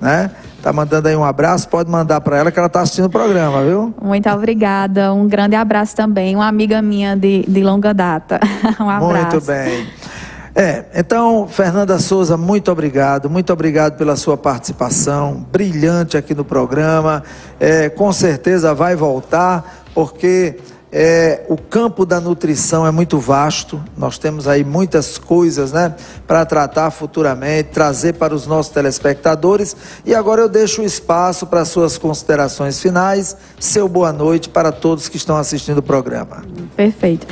né? Tá mandando aí um abraço, pode mandar para ela que ela tá assistindo o programa, viu? Muito obrigada, um grande abraço também, uma amiga minha de longa data. Um abraço. Muito bem. Então, Fernanda Souza, muito obrigado pela sua participação brilhante aqui no programa. Com certeza vai voltar, porque o campo da nutrição é muito vasto. Nós temos aí muitas coisas, né, para tratar futuramente, trazer para os nossos telespectadores. E agora eu deixo o espaço para suas considerações finais. Seu boa noite para todos que estão assistindo o programa. Perfeito.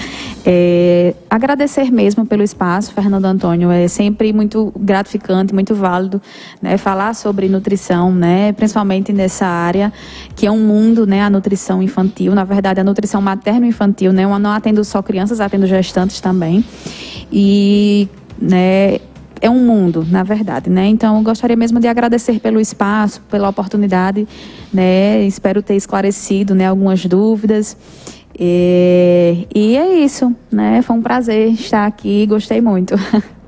Agradecer mesmo pelo espaço, Fernando Antônio. É sempre muito gratificante, muito válido, né, falar sobre nutrição, né, principalmente nessa área que é um mundo, né, a nutrição infantil. Na verdade, a nutrição materno-infantil, né, eu não atendo só crianças, atendo gestantes também. E, né, é um mundo, na verdade, né? Então, eu gostaria mesmo de agradecer pelo espaço, pela oportunidade, né? Espero ter esclarecido, né, algumas dúvidas. E é isso, né? Foi um prazer estar aqui, gostei muito.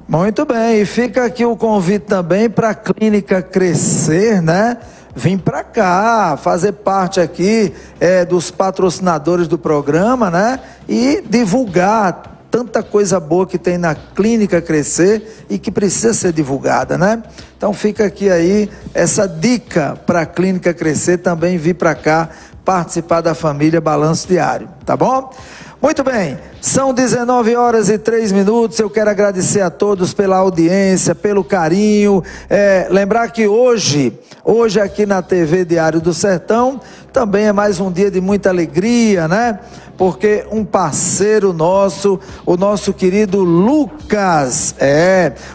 Muito bem, e fica aqui o convite também para a Clínica Crescer, né? Vim para cá, fazer parte aqui dos patrocinadores do programa, né? E divulgar tanta coisa boa que tem na Clínica Crescer e que precisa ser divulgada, né? Então fica aqui aí essa dica para a Clínica Crescer também vir para cá participar da família Balanço Diário, tá bom? Muito bem, são 19h03, eu quero agradecer a todos pela audiência, pelo carinho, lembrar que hoje aqui na TV Diário do Sertão, também é mais um dia de muita alegria, né? Porque um parceiro nosso, o nosso querido Lucas,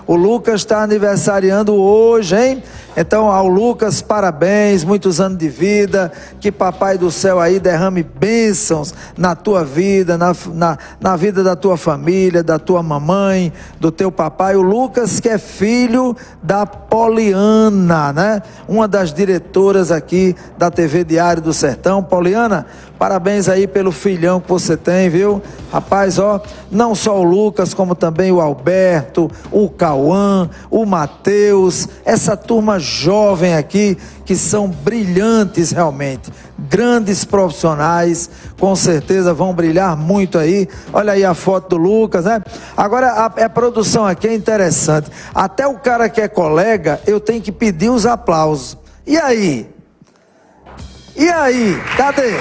o Lucas está aniversariando hoje, hein? Então, ao Lucas, parabéns, muitos anos de vida, que Papai do Céu aí derrame bênçãos na tua vida, na vida da tua família, da tua mamãe, do teu papai. O Lucas, que é filho da Poliana, né? Uma das diretoras aqui da TV Diário do Sertão. Poliana, parabéns aí pelo filhão que você tem, viu? Rapaz, ó, não só o Lucas, como também o Alberto, o Cauã, o Matheus, essa turma jovem aqui, que são brilhantes realmente, grandes profissionais, com certeza vão brilhar muito aí. Olha aí a foto do Lucas, né? Agora, a produção aqui é interessante, até o cara que é colega, eu tenho que pedir os aplausos. E aí? E aí? Cadê?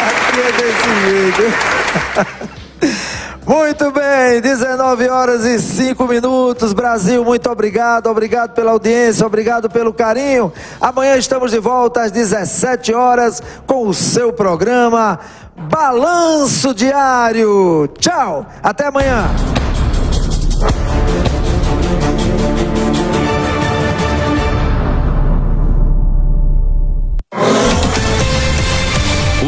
Aqui é desse jeito. Muito bem, 19h05, Brasil, muito obrigado pela audiência, obrigado pelo carinho. Amanhã estamos de volta às 17h com o seu programa Balanço Diário. Tchau, até amanhã.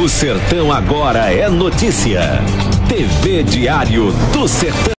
O Sertão agora é notícia. TV Diário do Sertão.